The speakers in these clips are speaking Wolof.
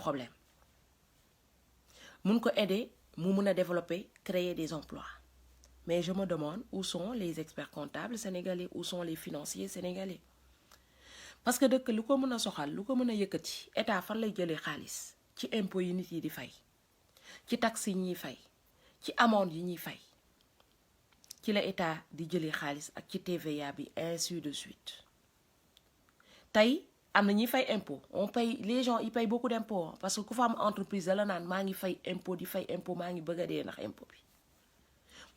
problème mun ko aider mu mun a développer créer des emplois mais je me demande où sont les experts comptables sénégalais, où sont les financiers sénégalais parce que dëkk lu ko mën a soxal lu ko mën a yëkkati état fan lay jëlee xaalis ci impôts yi nit yi di fay ci taxes yi ñuy fay ci amende yi ñuy fay ci la état di jëlee xaalis ak ci TVA bi ainsi de suite tey am na ñuy fay impôt on paye les gens ils payent beaucoup d'impôts parce que ku fa am entreprise la naan maa ngi fay impôt di fay impôt maa ngi bëgg a dee ndax impôt bi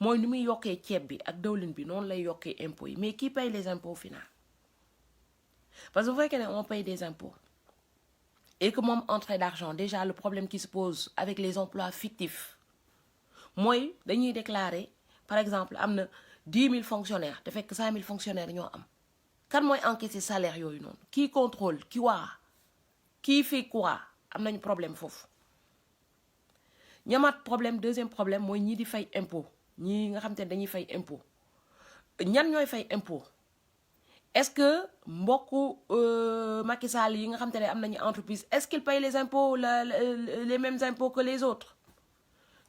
mooy ni muy yokkee ceeb bi ak dawlin bi noonu lay yokkee impôts yi mais qui paye les impôts au final parce que bu fekkee ne on paye des impôts et que moom entrée d'argent déjà le problème qui se pose avec les emplois fictifs mooy dañuy déclarer par exemple am na 10 000 fonctionnaires te fekk 5 000 fonctionnaires ñoo am kan mooy encaisser salaire yooyu noonu qui contrôle qui fait quoi am nañu problème foofu ñamaat problème deuxième problème mooy ñii di fay impôt ñii nga xam te ne dañuy fay impôt ñan ñooy fay impôt est-ce que mbokku Macky Sall yi nga xam te ne am nañu entreprise est-ce qu'ils payent les impôts les mêmes impôts que les autres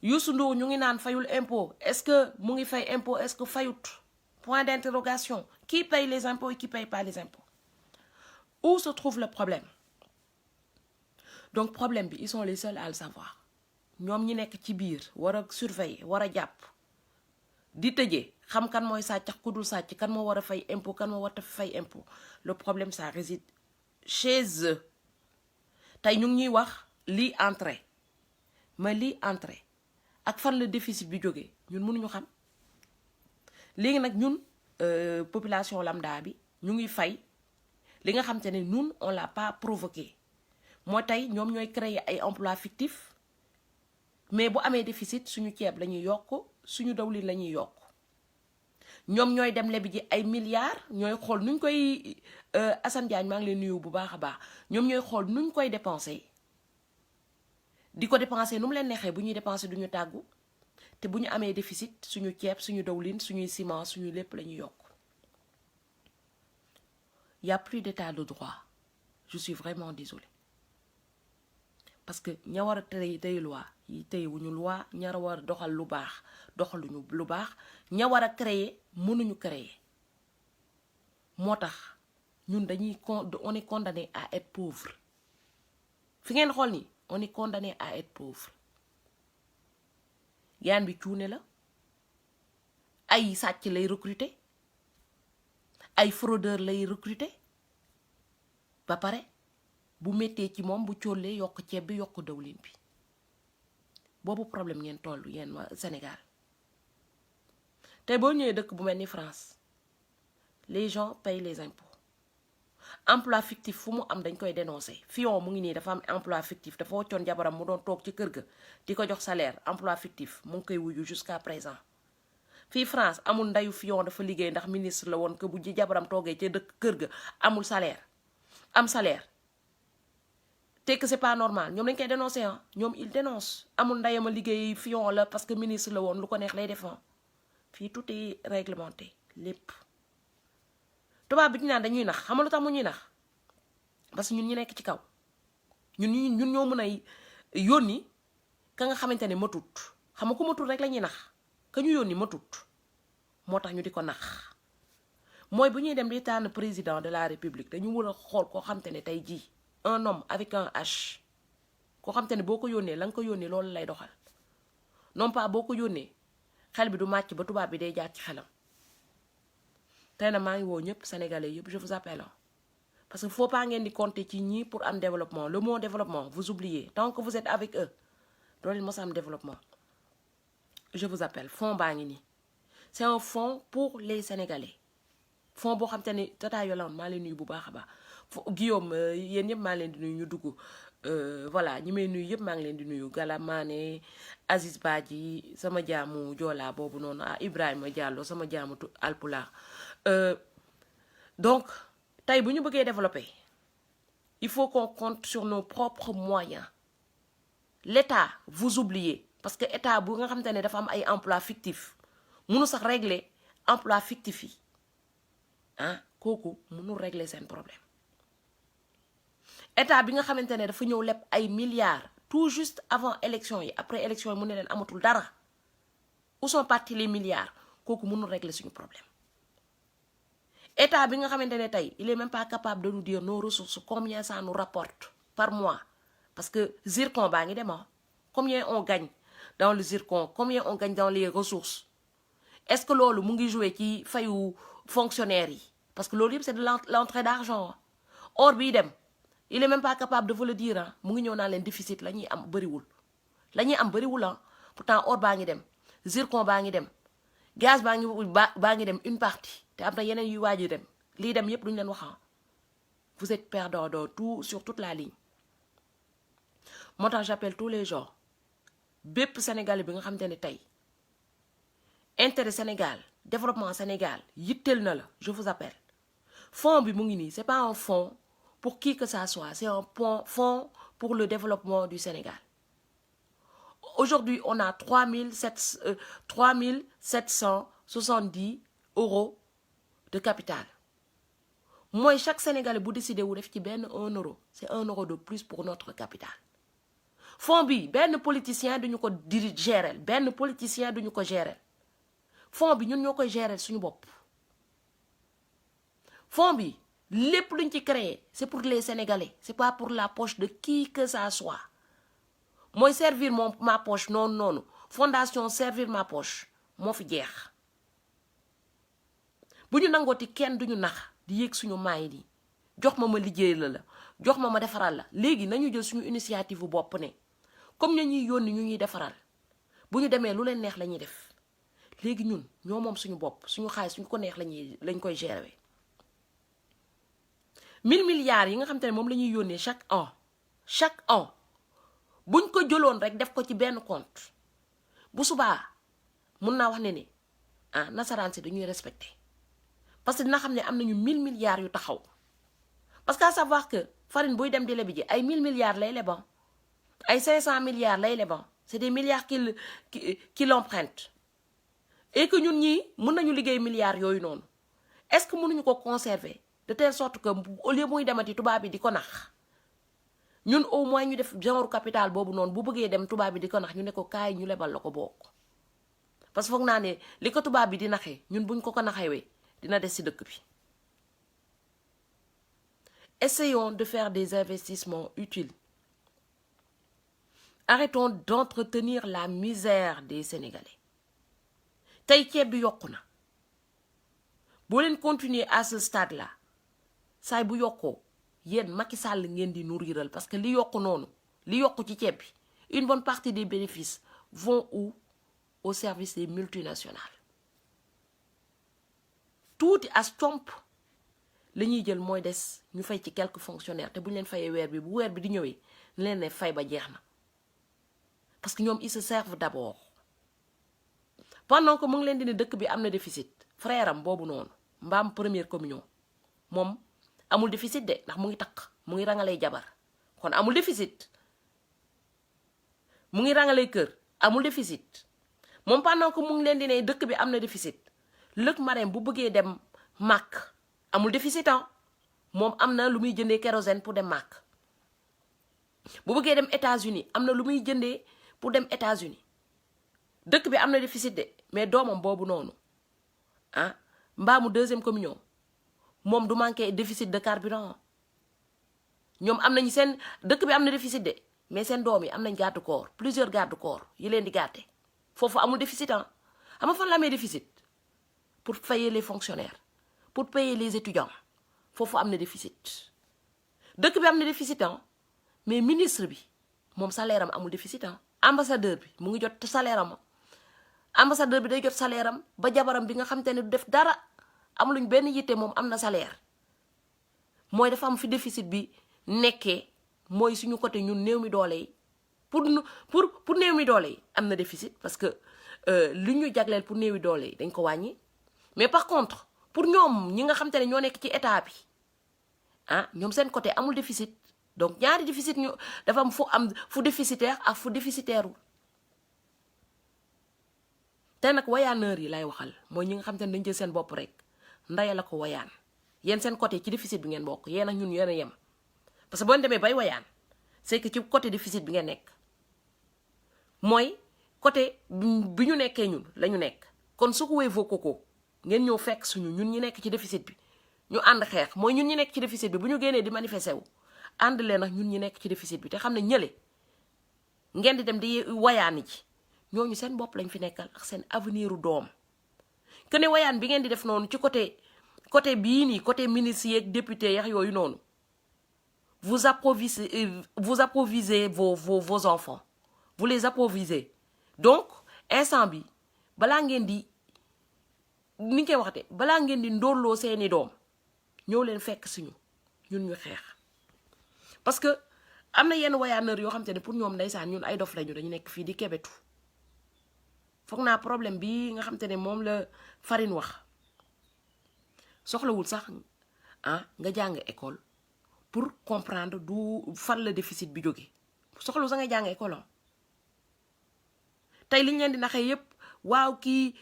Youssou Ndour ñu ngi naan fayul impôt est-ce que mu ngi fay impôt est-ce que fayut point d'interrogation qui paye les impôts et qui paye pas les impôts où se trouve le problème donc problème bi ils sont les seuls à le savoir ñoom ñi nekk ci biir war a surveiller war a jàpp di tëjee xam kan mooy sàcc ak ku dul sàcc kan moo war a fay impôt kan moo war a fay impôt le problème ça réside chez eux tey ñu ngi ñuy wax lii entrée mais lii entrée ak fan la déficit bi jógee ñun mënuñu xam léegi nag ñun population lambda bi ñu ngi fay li nga xam te ne ñun on l'a pas provoqué moo tey ñoom ñooy créer ay emplois fictifs mais bu amee déficit suñu ceeb la ñuy yokk suñu dawlin la ñuy yokk ñoom ñooy dem lebi ji ay milliards ñooy xool nuñ koy Assane Diagne maa ngi leen nuyu bu baax a baax ñoom ñooy xool nuñ koy dépenser di ko dépenser nu mu leen neexee bu ñuy dépenser duñu tàggu te bu ñu amee déficit suñu ceeb suñu dawlin suñuy ciment suñu lépp la ñuy yokk y a plus d'état de droit je suis vraiment désolée parce que ña war a tey loi yi teyewuñu loi ña war a doxal lu baax doxaluñu lu baax ña war a créer mënuñu créer moo tax ñun dañuy on est condamné à être pauvre fi ngeen xool ni on est condamné à être pauvre yaan bi cuune la ay sàcc lay recruter ay fraudeur lay recruter ba pare bu méttee ci moom bu cóollee yokk ceeb bi yokk dawlin bi boobu problème ngeen tollu yéen waa Sénégal tey boo ñëwee dëkk bu mel ni France les gens payent les impôts emploi fictif fu mu am dañ koy dénoncer Fillon mu ngi nii dafa am emploi fictif dafa woccoon jabaram mu doon toog ci kër ga di ko jox salaire emploi fictif mu ngi koy wuyu jusqu'à présent fii France amul ndayu Fillon dafa liggéey ndax ministre la woon que bu ji jabaram toogee ca dëkk kër ga amul salaire am salaire te que c'est pas normal ñoom dañ koy dénoncer ah ñoom il dénonce amul ndayama liggéey Fillon la parce que ministre la woon lu ko neex lay defan fii tout est réglementé lépp tubaab bi ñu naan dañuy nax xam nga lu tax mu ñuy nax parce que ñun ñu nekk ci kaw ñun ñoo mën a yónni ka nga xamante ne matut xam nga ku matut rek la ñuy nax ka ñu yónni matut moo tax ñu di ko nax mooy bu ñuy dem di tànn président de la république dañu war a xool koo xamante ne tey jii un homme avec un H koo xamante ne boo ko yónnee la nga ko yónnee loolu lay doxal non pas boo ko yónnee xel bi du màcc ba tubaab bi day jaar ci xelam tey na maa ngi woo ñëpp sénégalais yëpp je vous appelle parce que faut pas ngeen di compter ci ñii pour am développement le mot développement vous oubliez tant que vous êtes avec eux doo leen mos a am développement je vous appelle fonds baa ngi nii c'est un fonds pour les sénégalais fonds boo xam te ne Tata Yolande maa leen nuyu bu baax a baax Guillaume yéen ñëpp maa leen di nuyu ñu dugg voilà ñi may nuyu yëpp maa ngi leen di nuyu Galamane Aziz Badji sama jaamu Joola boobu noonu Ibrahima Diallo sama jaamu Alpulaar donc tey bu ñu bëggee développer il faut qu'on compte sur nos propres moyens l'État vous oubliez parce que État bu nga xamante ne dafa am ay emploi fictif mënu sax régler emploi fictif yi kooku mënul régler seen problème état bi nga xamantene dafa ñëw lepp ay milliards tout juste avant élection yi après élection yi mu ne leen amatul dara où sont partis les milliards kooku mënul régler suñu problème état bi nga xamantene tay il est même pas capable de nous dire nos ressources combien ça nous rapporte par mois parce que zircon baa ngi dem combien on gagne dans le zircon combien on gagne dans les ressources est-ce que lolu mu ngi jouer ci fayu fonctionnaires yi parce que lolu c'est de l'entrée d'argent or bi dem il est même pas capable de vous le dire mu ngi ñëw naa leen déficit lañuy am bëriwul pourtant or baa ngi dem zircon baa ngi dem gaz baa ngi dem une partie te am na yeneen yu waji dem li dem yépp duñ leen wax vous êtes perdant dans tout sur toute la ligne moo tax j'appelle tous les gens bépp Sénégalais bi nga xamante tay intérêt Sénégal développement Sénégal yittel na la je vous appelle fonds bi mu ngi nii c'est pas un fonds pour qui que ça soit c'est un fonds pour le développement du Sénégal. Aujourd'hui on a 3770 € de capital. Moi chaque Sénégalais bu décidé wu def ci ben 1 euro c'est 1 euro de plus pour notre capital. Fonds bi ben politicien duñu ko gérer ben politicien duñu ko gérer fonds bi ñun ñokoy gérer suñu bop. Fonds bi lépp luñ ci créé c'est pour les Sénégalais c'est pas pour la poche de qui que ça soit. Moi servir ma poche non fondation servir ma poche moo fi jeex bu ñu nangooti kenn duñu nax di yéeg suñu maay di jox ma liggéey la jox ma defaral la léegi nañu jël suñu initiative bu bopp ne comme ñuy yónni ñu ñuy defaral bu ñu demee lu leen neex la ñuy def léegi ñun ñoo moom suñu bopp suñu xaalis suñu ko neex lañ koy gérer 1000 milliards yi nga xam te ne moom la ñuy yónnee chaque an buñ ko jëloon rek def ko ci benn compte bu subaa mun naa wax ne nasaraan si dañuy respecté parce que dina xam ne am nañu 1000 milliards yu taxaw parce qu'à savoir que farine buy dem di lebi ji ay 1000 milliards lay leban ay 500 milliards lay leban c'est des milliards qui l'empruntent et que ñun ñii mën nañu liggéey milliards yooyu noonu est-ce que mënuñu ko conserver de telle sorte que au lieu muy demati tubaab bi di ko nax ñun au moins ñu def genre capital boobu noonu bu bëggee dem tubaab bi di ko nax ñu ne ko kaay ñu lebal la ko bokk parce que foog naa ne li ko tubaab bi di naxee ñun buñ ko naxewee dina des ci dëkk bi. Essayons de faire des investissements utiles. Arrêtons d'entretenir la misère des Sénégalais. Tay ceeb bi yokku na boo leen continuer à ce stade là saay bu yokkoo yéen Macky Sall ngeen di nourriral parce que li yokku noonu li yokku ci ceeb bi une bonne partie des bénéfices vont où? Au service des multinationales. Tuuti as comp la ñuy jël mooy des ñu fay ci quelques fonctionnaires te bu ñu leen fayee weer bi bu weer bi di ñëwee leen ne fay ba jeex na parce que ñoom ils se servent d'abord. Pendant que mu ngi leen di ne dëkk bi am na déficit frère am boobu noonu mbaam première communion moom amul déficit de ndax mu ngi takk mu ngi rangalay jabar kon amul déficit mu ngi rangalay kër amul déficit moom pendant que mu ngi leen di ne dëkk bi am na déficit lëg Marème bu bëggee dem màkk amul déficit moom am na lu muy jëndee kérosène pour dem màkk bu bëggee dem États-Unis am na lu muy jëndee pour dem États-Unis dëkk bi am na déficit de mais doomam boobu noonu mbaamu deuxième communion moom du manqué déficit de carburant ñoom am nañu seen dëkk bi am na déficit de mais seen doom yi am nañ garde corps plusieurs garde corps yi leen di garder foofu amul déficit xam nga fan la amee déficit pour payer les fonctionnaires pour payer les étudiants foofu am na déficit dëkk bi am na déficit mais ministre bi moom salaire am amul déficit ambassadeur bi mu ngi jot salaire am ambassadeur bi day jot salaire am ba jabaram bi nga xam te ne du def dara amuluñ benn yitte moom am na salaire mooy dafa am fi déficit bi nekkee mooy suñu côté ñun néew mi doole yi pour néew mi doole yi am na déficit parce que li ñu jagleel pour néewi doole yi dañ ko wàññi mais par contre pour ñoom ñi nga xam te ne ñoo nekk ci état bi ñoom seen côté amul déficit donc ñaari déficit ñu dafa am fu déficitaire ak fu déficitaire te nag wayaaneur yi lay waxal mooy ñi nga xam te ne dañ jël seen bopp rek ndaya la ko wayaan yéen seen côté ci déficit bi ngeen bokk yéen ak ñun yéen a yem parce que boo demee bay wayaan c'est que ci côté déficit bi nga nekk mooy côté bi ñu nekkee ñun la ñu nekk kon su ko wee vos cocos ngeen ñëw fekk suñu ñun ñi nekk ci déficit bi ñu ànd xeex mooy ñun ñi nekk ci déficit bi bu ñu génnee di manifester wu ànd leen ak ñun ñi nekk ci déficit bi te xam ne ñële ngeen di dem di wayaani ci ñooñu seen bopp lañ fi nekkal ak seen avenir u doom que ne wayaan bi ngeen di def noonu ci côté bii nii côté ministre yeeg député yeeg yooyu noonu vous approvisez vos enfants vous les approvisez donc instant bi balaa ngeen di ni ñu koy waxate balaa ngeen di ndóolloo seeni doom ñëw leen fekk suñu ñun ñu xeex parce que am na yenn wayaaneur yoo xam te ne pour ñoom ndeysaan ñun ay dof lañu dañu nekk fii di kebetu foog naa problème bi nga xam te ne moom la Farine wax soxlawul sax nga jàng école pour comprendre du fan la déficit bi jóge soxlawul sax nga jàng école tey liñ leen di naxee yépp waaw kii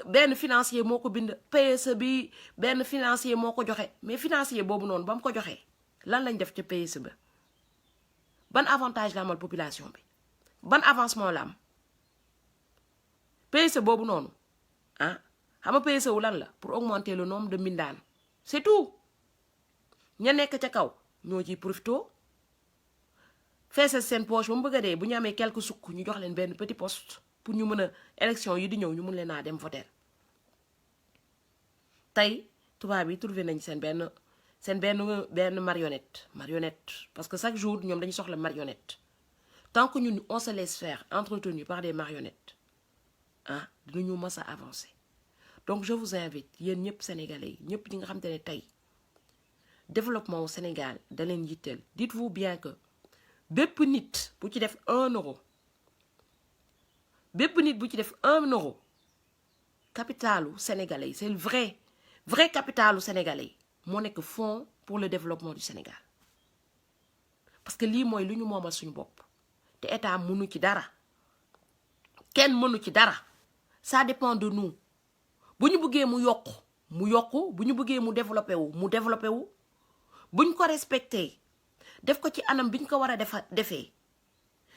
benn financier moo ko bind PSE bi benn financier moo ko joxe mais financier boobu noonu ba mu ko joxee lan lañ def ca PSE ba ban avantage la amal population bi ban avancement la am PSE boobu noonu xam nga PSE wu lan la pour augmenter le nombre de mbindaan c'est tout ña nekk ca kaw ñoo ciy profito feesal seen poche ba mu bëgg a dee bu ñu amee quelques sukk ñu jox leen benn petit poste pour ñu mën a élection yi di ñëw ñu mën leen a dem voter tey tubaab yi trouvé nañ seen benn marionnette parce que chaque jour ñoom dañu soxla marionnette tant que ñun on se laisse faire entretenu par des marionnettes dinañu mës a avancer donc je vous invite yéen ñëpp sénégalais yi ñëpp ñi nga xam te ne tey développement au Sénégal da leen yitteel dites-vous bien que bépp nit bu ci def 1 euro bépp nit bu ci def 1 euro capitalu sénégalais yi c'est le vrai capitalu sénégalais yi moo nekk fonds pour le développement du Sénégal parce que lii mooy lu ñu moomal suñu bopp te état mënu ci dara kenn mënu ci dara ça dépend de nous bu ñu bëggee mu yokku bu ñu bëggee mu développé wu buñ ko respecté def ko ci anam biñ ko war a defee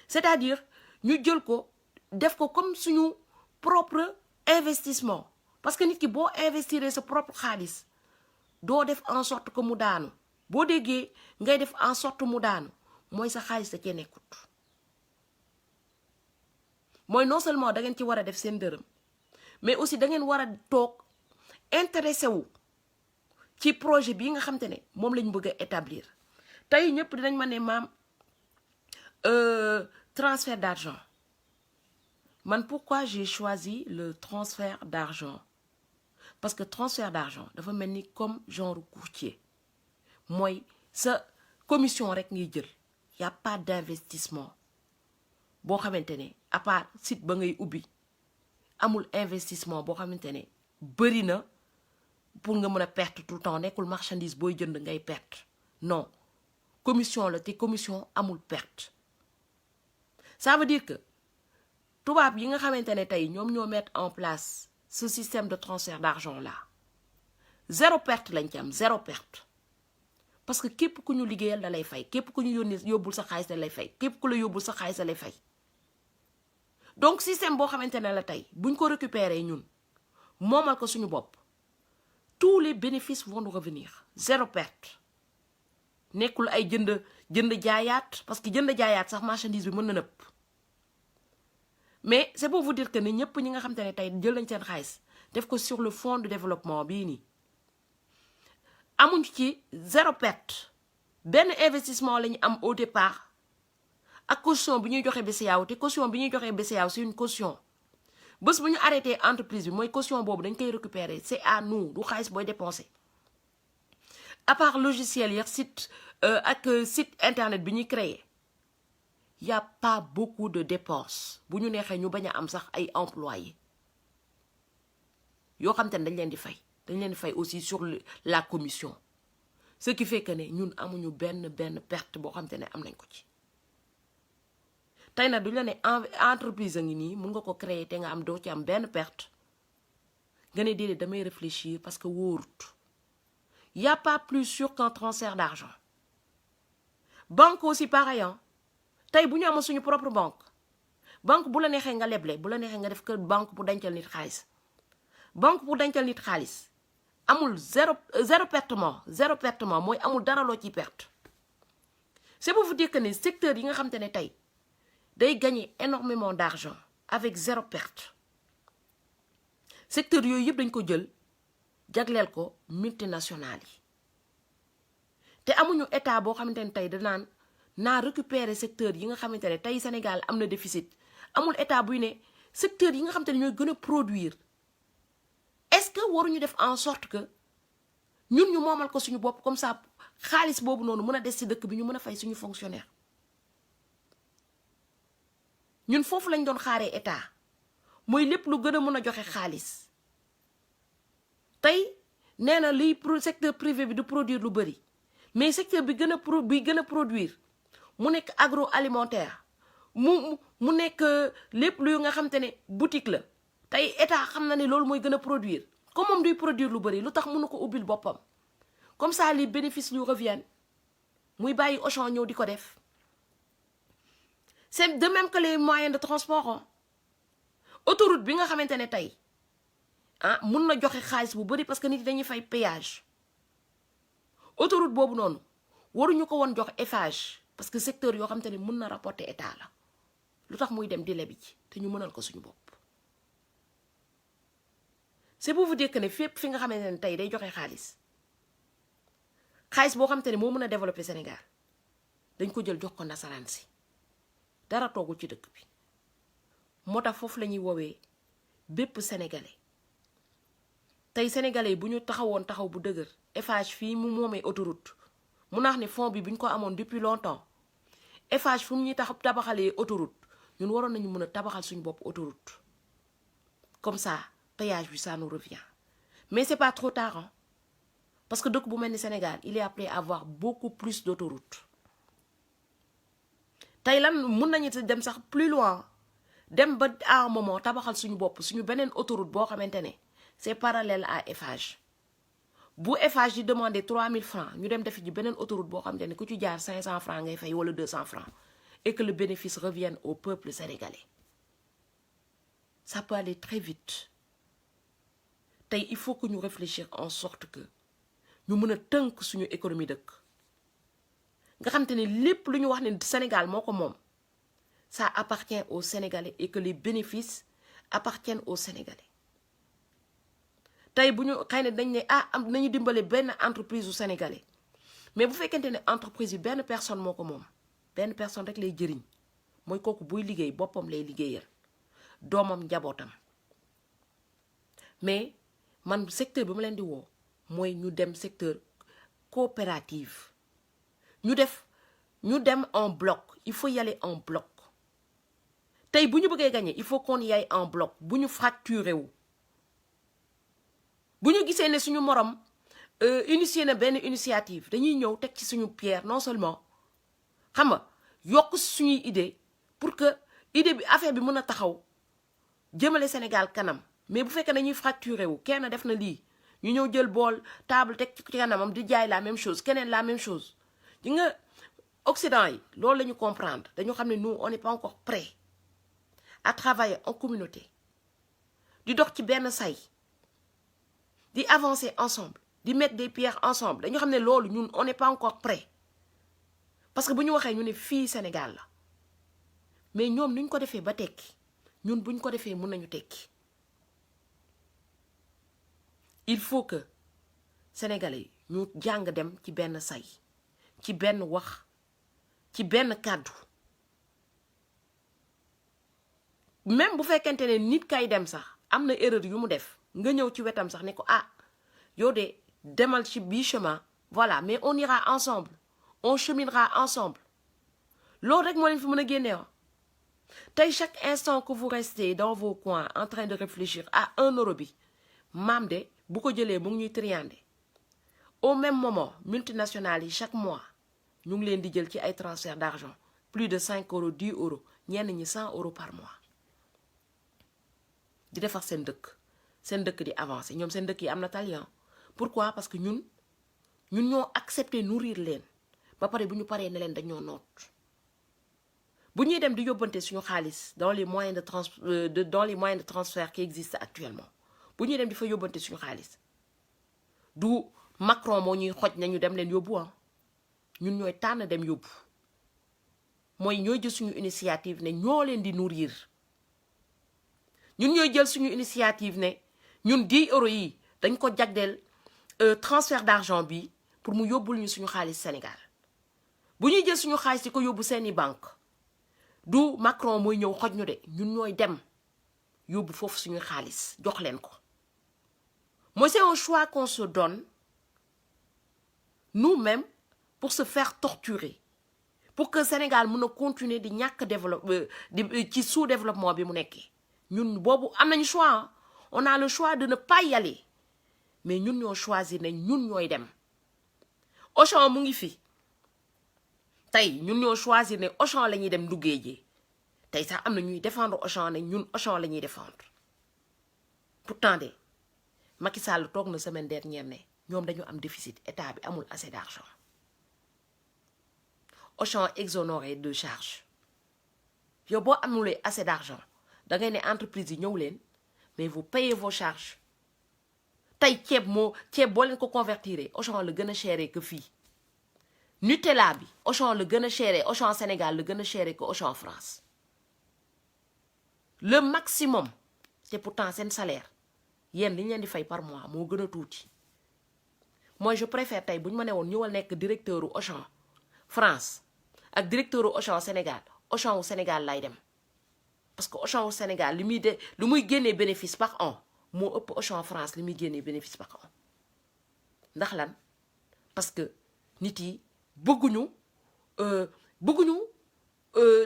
c'est-à-dire ñu jël ko def ko comme suñu propre investissement parce que nit ki boo investir sa propre xaalis doo def en sorte que mu daanu boo déggee ngay def en sorte mu daanu mooy sa xaalis da cee nekkut mooy non seulement da ngeen ci war a def seen dërëm mais aussi da ngeen war a toog intéressé wu ci projet bii nga xam te ne moom lañ bëgg a établir tey ñëpp dinañ ma ne maam transfert d'argent man pourquoi j'ai choisi le transfert d'argent parce que transfert d'argent dafa mel ni comme genre courtier mooy sa commission rek ngay jël y a pas d'investissement boo xamante ne à part site ba ngay ubbi amul investissement boo xamante ne bëri na pour nga mën a perte tout le temps nekkul marchandise booy jënd ngay perte non commission la te commission amul perte ça veut dire que tubaab yi nga xamante ne tey ñoom ñoo mettre en place ce système de transfert d'argent là 0 perte lañ ci am 0 perte parce que képp ku ñu liggéeyal da lay fay képp ku ñu yóbbul sa xaalis da lay fay képp ku la yóbbul sa xaalis da lay fay donc système boo xamante ne la tey buñ ko récupérer ñun moomal ko suñu bopp tous les bénéfices vont nous revenir 0 perte nekkul ay jënd jaayaat parce que jënd jaayaat sax marchandise bi mën na nëpp mais c'est pour vous dire que ne ñëpp ñi nga xamante ne tey jël nañ seen xaalis def ko sur le fonds de développement bii nii amuñ ci 0 perte benn investissement la ñu am au départ ak caution bi ñuy joxe BCEAO te caution bi ñuy joxe BCEAO c'est une caution bés bu ñu arrêté entreprise bi mooy caution boobu dañ koy récupérer c'est à nous du xaalis booy dépenser à part logiciel yi site ak site internet bi ñuy créer y a pas beaucoup de dépenses bu ñu neexee ñu bañ a am sax ay employés yoo xam te ne dañ leen di fay aussi sur la commission ce qui fait que ne ñun amuñu benn perte boo xam te ne am nañ ko ci tey nag duñ la ne entreprise a ngi nii mun nga ko créer te nga am doo ci am benn perte nga ne déedéet damay réfléchir parce que wóorut y a pas plus sûr qu'un transfert d'argent banque aussi pareil hein tey bu ñu amoon suñu propre banque bu la neexee nga leble bu la neexee nga def que banque pour dencal nit xaalis banque pour dencal nit xaalis amul zéro pertement mooy amul dara loo ciy perte c'est pour vous dire que ne secteur yi nga xam te ne tey day gagner énormément d'argent avec zéro perte secteur yooyu yëpp dañ ko jël jagleel ko multinationales yi te amuñu état boo xamante ne tey danaan naa récupérer secteur yi nga xamante ne tey Sénégal am na déficit amul état buy ne secteur yi nga xamante ne ñooy gën a produire est-ce que waruñu def en sorte que ñun ñu moomal ko suñu bopp comme ça xaalis boobu noonu mën a des ci dëkk bi ñu mën a fay suñu fonctionnaire ñun foofu lañ doon xaaree état mooy lépp lu gën a mën a joxe xaalis tey nee na liy secteur privé bi du produire lu bëri mais secteur bi gën a produire mu nekk agroalimentaire mu nekk lépp lu nga xamante ne boutique la tey état xam na ne loolu mooy gën a produire comme moom duy produire lu bëri lu tax mënu ko ubbil boppam comme ça les bénéfices lui reviennent muy bàyyi Auchan ñëw di ko def c'est de même que les moyens de transport autoroute bi nga xamante ne tey mun na joxe xaalis bu bëri parce que nit yi dañuy fay péage autoroute boobu noonu waruñu ko woon jox Eiffage parce que secteur yoo xamante ne mun na rapporter état la lu tax muy dem di lebi ci te ñu mënal ko suñu bopp c'est pour vous dire que ne fépp fi nga xamante ne tey day joxe xaalis boo xamante ne moo mën a développer Sénégal dañ ko jël jox ko nasaraan si dara toogul ci dëkk bi moo tax foofu la ñuy woowee bépp sénégalais tey sénégalais yi bu ñu taxawoon taxaw bu dëgër Eiffage fii mu moomee autoroute mu naax ne fond bi bu ñu ko amoon depuis longtemps Eiffage fu mu ñuy tabaxalee autoroute ñun waroon nañu mën a tabaxal suñu bopp autoroute comme ça péage bi ça nous revient mais c'est pas trop tard hein? Parce que dëkk bu mel ni Sénégal il est appelé à avoir beaucoup plus d'autoroutes tey lan mun nañu dem sax plus loin dem ba à un moment tabaxal suñu bopp suñu beneen autoroute boo xamante ne c'est parallèle à Eiffage bu Eiffage di demander 3000 francs ñu dem defi ji beneen autoroute boo xamante ne ku ci jaar 500 francs ngay fay wala 200 francs et que le bénéfice revienne au peuple sénégalais ça peut aller très vite tey il faut que ñu réfléchir en sorte que ñu mën a tënk suñu économie dëkk nga xamante ne lépp lu ñu wax ne Sénégal moo ko moom ça appartient aux Sénégalais et que les bénéfices appartiennent aux Sénégalais tey bu ñu xëy na dañ ne am nañu dimbale benn entreprise u Sénégalais mais bu fekkente ne entreprise yi benn personne moo ko moom benn personne rek lay jëriñ mooy kooku buy liggéey boppam lay liggéeyal doomam njabootam mais man secteur bi ma leen di woo mooy ñu dem secteur coopérative ñu dem en bloc il faut y aller en bloc tey bu ñu bëggee gagner il faut qu'on y aille en bloc bu ñu fracturé wu bu ñu gisee ne suñu morom initié na benn initiative dañuy ñëw teg ci suñu pierre non seulement xam nga yokk suñuy idée pour que idée bi affaire bi mën a taxaw jëmale Sénégal kanam mais bu fekkee dañuy fracturé wu kenn def na lii ñu ñëw jël bool table teg ci kanamam di jaay la même chose keneen la même chose di nga Occident yi loolu la ñu comprendre dañu xam ne nous on n'est pas encore prêt à travailler en communauté di dox ci benn say di avancer ensemble di mettre des pierres ensemble dañu xam ne loolu ñun on n'est pas encore prêt parce que bu ñu waxee ñu ne fii Sénégal la mais ñoom nuñ ko defee ba tekki ñun buñ ko defee mun nañu tekki il faut que Sénégalais ñu jàng dem ci benn say ci benn wax ci benn kàddu même bu fekkente ne nit kay dem sax am na erreur yu mu def nga ñëw ci wetam sax ne ko yow de demal ci bii chemin voilà mais on ira ensemble on cheminera ensemble loolu rek moo leen fi mën a génnee tey chaque instant que vous restez dans vos coins en train de réfléchir à 1 euro bi maam de bu ko jëlee mu ngi ñuy triander au même moment multinationales yi chaque mois ñu ngi leen di jël ci ay transfert d'argent plus de 5 euros 10 euros ñenn ñi 100 euros par mois di defar seen dëkk di avancer ñoom seen dëkk yi am na talent pourquoi parce que ñun ñoo accepter nourrir leen ba pare bu ñu paree ne leen dañoo noot bu ñuy dem di yóbbante suñu xaalis dans les moyens de transfert qui existent actuellement bu ñuy dem di fa yóbbante suñu xaalis du Macron moo ñuy xoj nañu dem leen yóbbu ñun ñooy tànn dem yóbbu mooy ñooy jël suñu initiative ne ñoo leen di nourrir ñun ñooy jël suñu initiative ne ñun 10 euros yi dañ ko jagleel transfert d'argent bi pour mu yóbbul ñu suñu xaalis Sénégal bu ñuy jël suñu xaalis di ko yóbbu seeni banque du Macron mooy ñëw xoj ñu de ñun ñooy dem yóbbu foofu suñu xaalis jox leen ko mooy c'est un choix qu'on se donne nous-mêmes pour se faire torturer pour que Sénégal mën a continuer di ñàkk développé ci sous-développement bi mu nekkee ñun boobu am nañu choix on a le choix de ne pas y aller mais ñun ñoo choisir ne ñun ñooy dem Auchan mu ngi fi tey ñun ñoo choisir ne Auchan la ñuy dem duggee ji tey sax am na ñuy défendre Auchan ne ñun Auchan la ñuy défendre pourtant de Macky Sall toog na semaine dernière ne ñoom dañu am déficit état bi amul assez d'argent Auchan exonéré de charge yow boo amulee assez d'argent da ngay ne entreprise yi ñëw leen mais vous payez vos charges tey ceeb boo leen ko convertir Auchan la gën a chéré que fii Nutella bi Auchan la gën a chéré Auchan Sénégal la gën a chéré que Auchan France le maximum te pourtant seen salaire yéen li ñu leen di fay par mois moo gën a tuuti moi je préfère tey bu ñu ma ne woon ñëwal nekk directeur u Auchan France ak directeur u Auchan Sénégal Auchan wu Sénégal lay dem parce que Auchan wu Sénégal li muy génnee bénéfice par an moo ëpp Auchan France li muy génnee bénéfice par an ndax lan parce que nit yi bëgguñu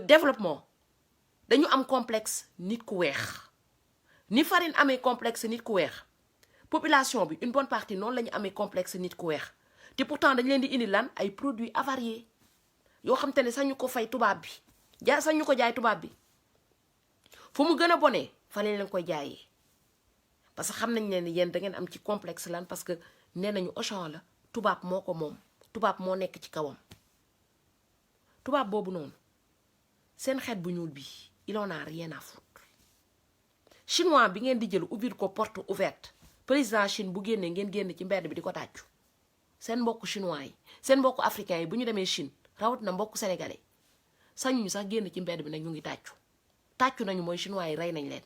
développement dañu am complexe nit ku weex ni Farine amee complexe nit ku weex population bi une bonne partie noonu la ñu amee complexe nit ku weex te pourtant dañ leen di indi lan ay produits avariés yoo xam te ne sax ñu ko fay tubaab bi sax ñu ko jaay tubaab bi fu mu gën a bonee fa lañ leen koy jaayee parce que xam nañ ne yéen da ngeen am ci complexe lan parce que nee nañu Auchan la tubaab moo ko moom tubaab moo nekk ci kawam tubaab boobu noonu seen xeet bu ñuul bi il en a rien à foutre chinois bi ngeen di jël ubbil ko porte ouverte président Chine bu génnee ngeen génn ci mbedd bi di ko tàccu seen mbokku chinois yi seen mbokku africains yi bu ñu demee Chine rawat na mbokku sénégalais sañuñu sax génn ci mbedd bi nag ñu ngi tàccu nañu mooy chinois yi rey nañ leen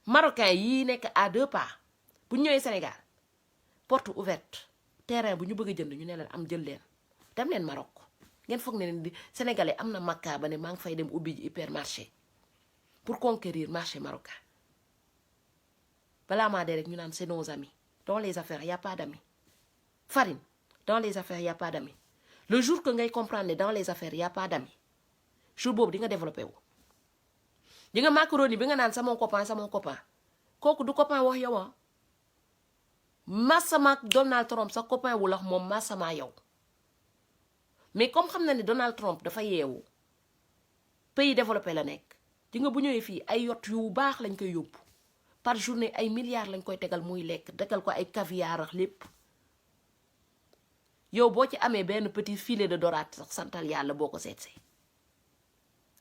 marocains yi nekk à 2 pas bu ñu ñëwee Sénégal porte ouverte terrain bu ñu bëgg a jënd ñu ne leen am jël leen dem leen Maroc ngeen foog ne leen di sénégalais am na makka ba ne maa ngi fay dem ubbi ji hypermarché pour conquérir marché marocain balaa maa dee rek ñu naan c'est nos amis dans les affaires y a pas d'amis Farine dans les affaires y a pas d'amis le jour que ngay comprendre ne dans les affaires y a pas d'amis jour boobu di nga développé wu di nga macaroni bi nga naan sama copain kooku du copain wax yow masama Donald Trump sa copain wu lax moom masama yow mais comme xam na ne Donald Trump dafa yeewu pays développé la nekk di nga bu ñëwee fii ay yot yu baax lañ koy yóbbu par journée ay milliards lañ koy tegal muy lekk tegal ko ay caviar ak lépp yow boo ci amee benn petit filet de dorade sax santal yàlla boo ko seetsee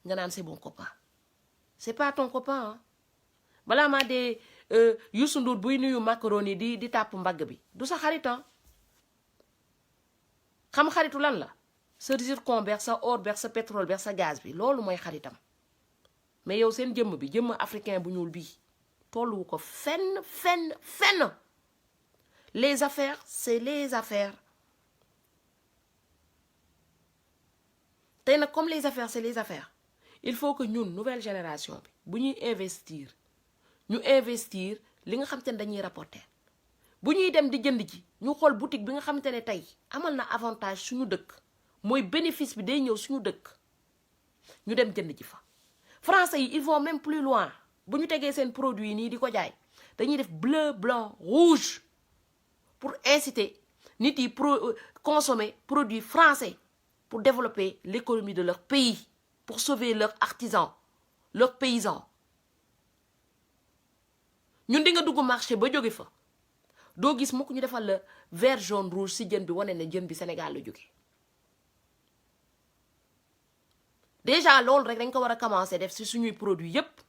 nga naan c'est bon copain c'est pas ton copain balaa maa dee Youssou Ndour buy nuyu macaroni di tàpp mbagg bi du sa xaritan xam xaritu lan la sa zircon beex sa or beex sa pétrole beex sa gaz bi loolu mooy xaritam mais yow seen jëmm africain bu ñuul bii tolluwu ko fenn les affaires c'est les affaires tey nag comme les affaires c'est les affaires il faut que ñun nouvelle génération bi bu ñuy investir ñu investir li nga xam te ne dañuy rapporter bu ñuy dem di jënd ji ñu xool boutique bi nga xamante ne tey amal na avantage suñu dëkk mooy bénéfice bi day ñëw suñu dëkk ñu dem jënd ji fa français yi ils vont même plus loin bu ñu tegee seen produit nii di ko jaay dañuy def bleu blanc rouge pour inciter nit yi consommer produits français pour développer l'économie de leur pays pour sauver leurs artisans leurs paysans ñun di nga dugg marché ba jóge fa doo gis mukk ñu defal la vert jaune rouge si jën bi wane ne jën bi Sénégal la jóge déjà loolu rek dañ ko war a commencer def si suñuy produit yépp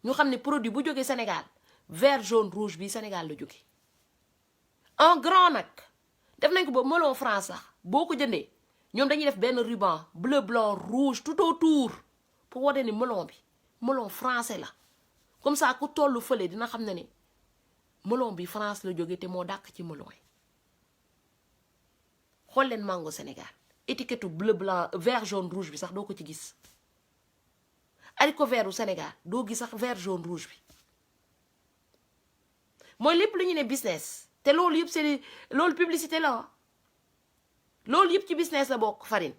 ñu xam ne produit bu jógee Sénégal vert jaune rouge bi Sénégal la jóge en grand nag def nañ ko ba melon France sax boo ko jëndee ñoom dañuy def benn ruban bleu blanc rouge tout autour pour wane ni melon bi melon français la comme ça ku tollu fële dina xam ne ni melon bi France la jóge te moo dàq ci melon yi xool leen mango Sénégal étiquette bleu blanc vert jaune rouge bi sax doo ko ci gis haricot vert u Sénégal doo gis sax vert jaune rouge bi mooy lépp lu ñu ne business te loolu yëpp c'est loolu publicité la loolu yëpp ci business la bokk farine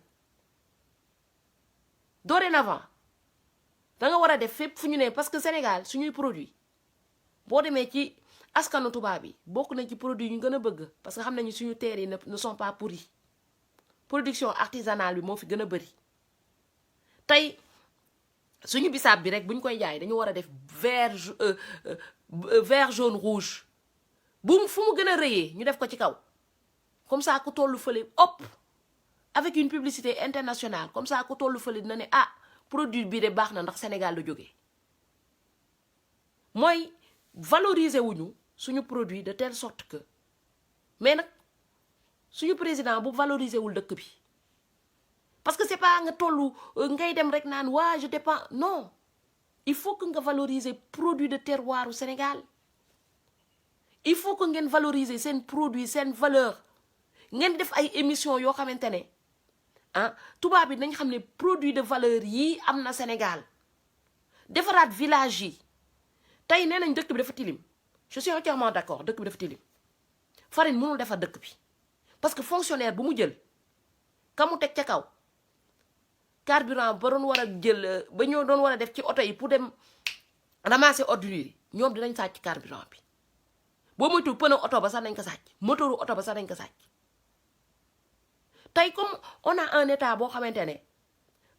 dorénavant da nga war a def fépp fu ñu ne parce que Sénégal suñuy produit boo demee ci askanu tubaab bi bokk nañ ci produit ñu gën a bëgg parce que xam nañu suñu terres yi ne sont pas pourris production artisanale bi moo fi gën a bëri tey suñu bisaab bi rek buñ koy jaay dañu war a def vert jaune rouge bu fu mu gën a rëyee ñu def ko ci kaw comme ça ku tollu fële hop avec une publicité internationale comme ça ku tollu fële dina ne ah produit bi de baax na ndax Sénégal la jógee mooy valoriser wuñu suñu produit de telle sorte que mais nag suñu président bu valoriser wul dëkk bi parce que c'est pas nga tollu ngay dem rek naan waa je dépends non il faut que nga valoriser produit de terroir au Sénégal il faut que ngeen valoriser seen produit seen valeur ngeen def ay émissions yoo xamante ne ah tubaab bi nañ xam ne produit de valeur yii am na Sénégal defaraat village yi tey nee nañ dëkk bi dafa tilim je suis entièrement d'accord dëkk bi dafa tilim farine mënul defar dëkk bi parce que fonctionnaire bu mu jël ka mu teg ca kaw carburant ba doon war a jël ba ñoo doon war a def ci oto yi pour dem ramasser ordures yi ñoom dinañ sàcc carburant bi boo moytuwul pneu oto ba sax nañ ko sàcc moteuru oto ba sax nañ ko sàcc tey comme on a un état boo xamante ne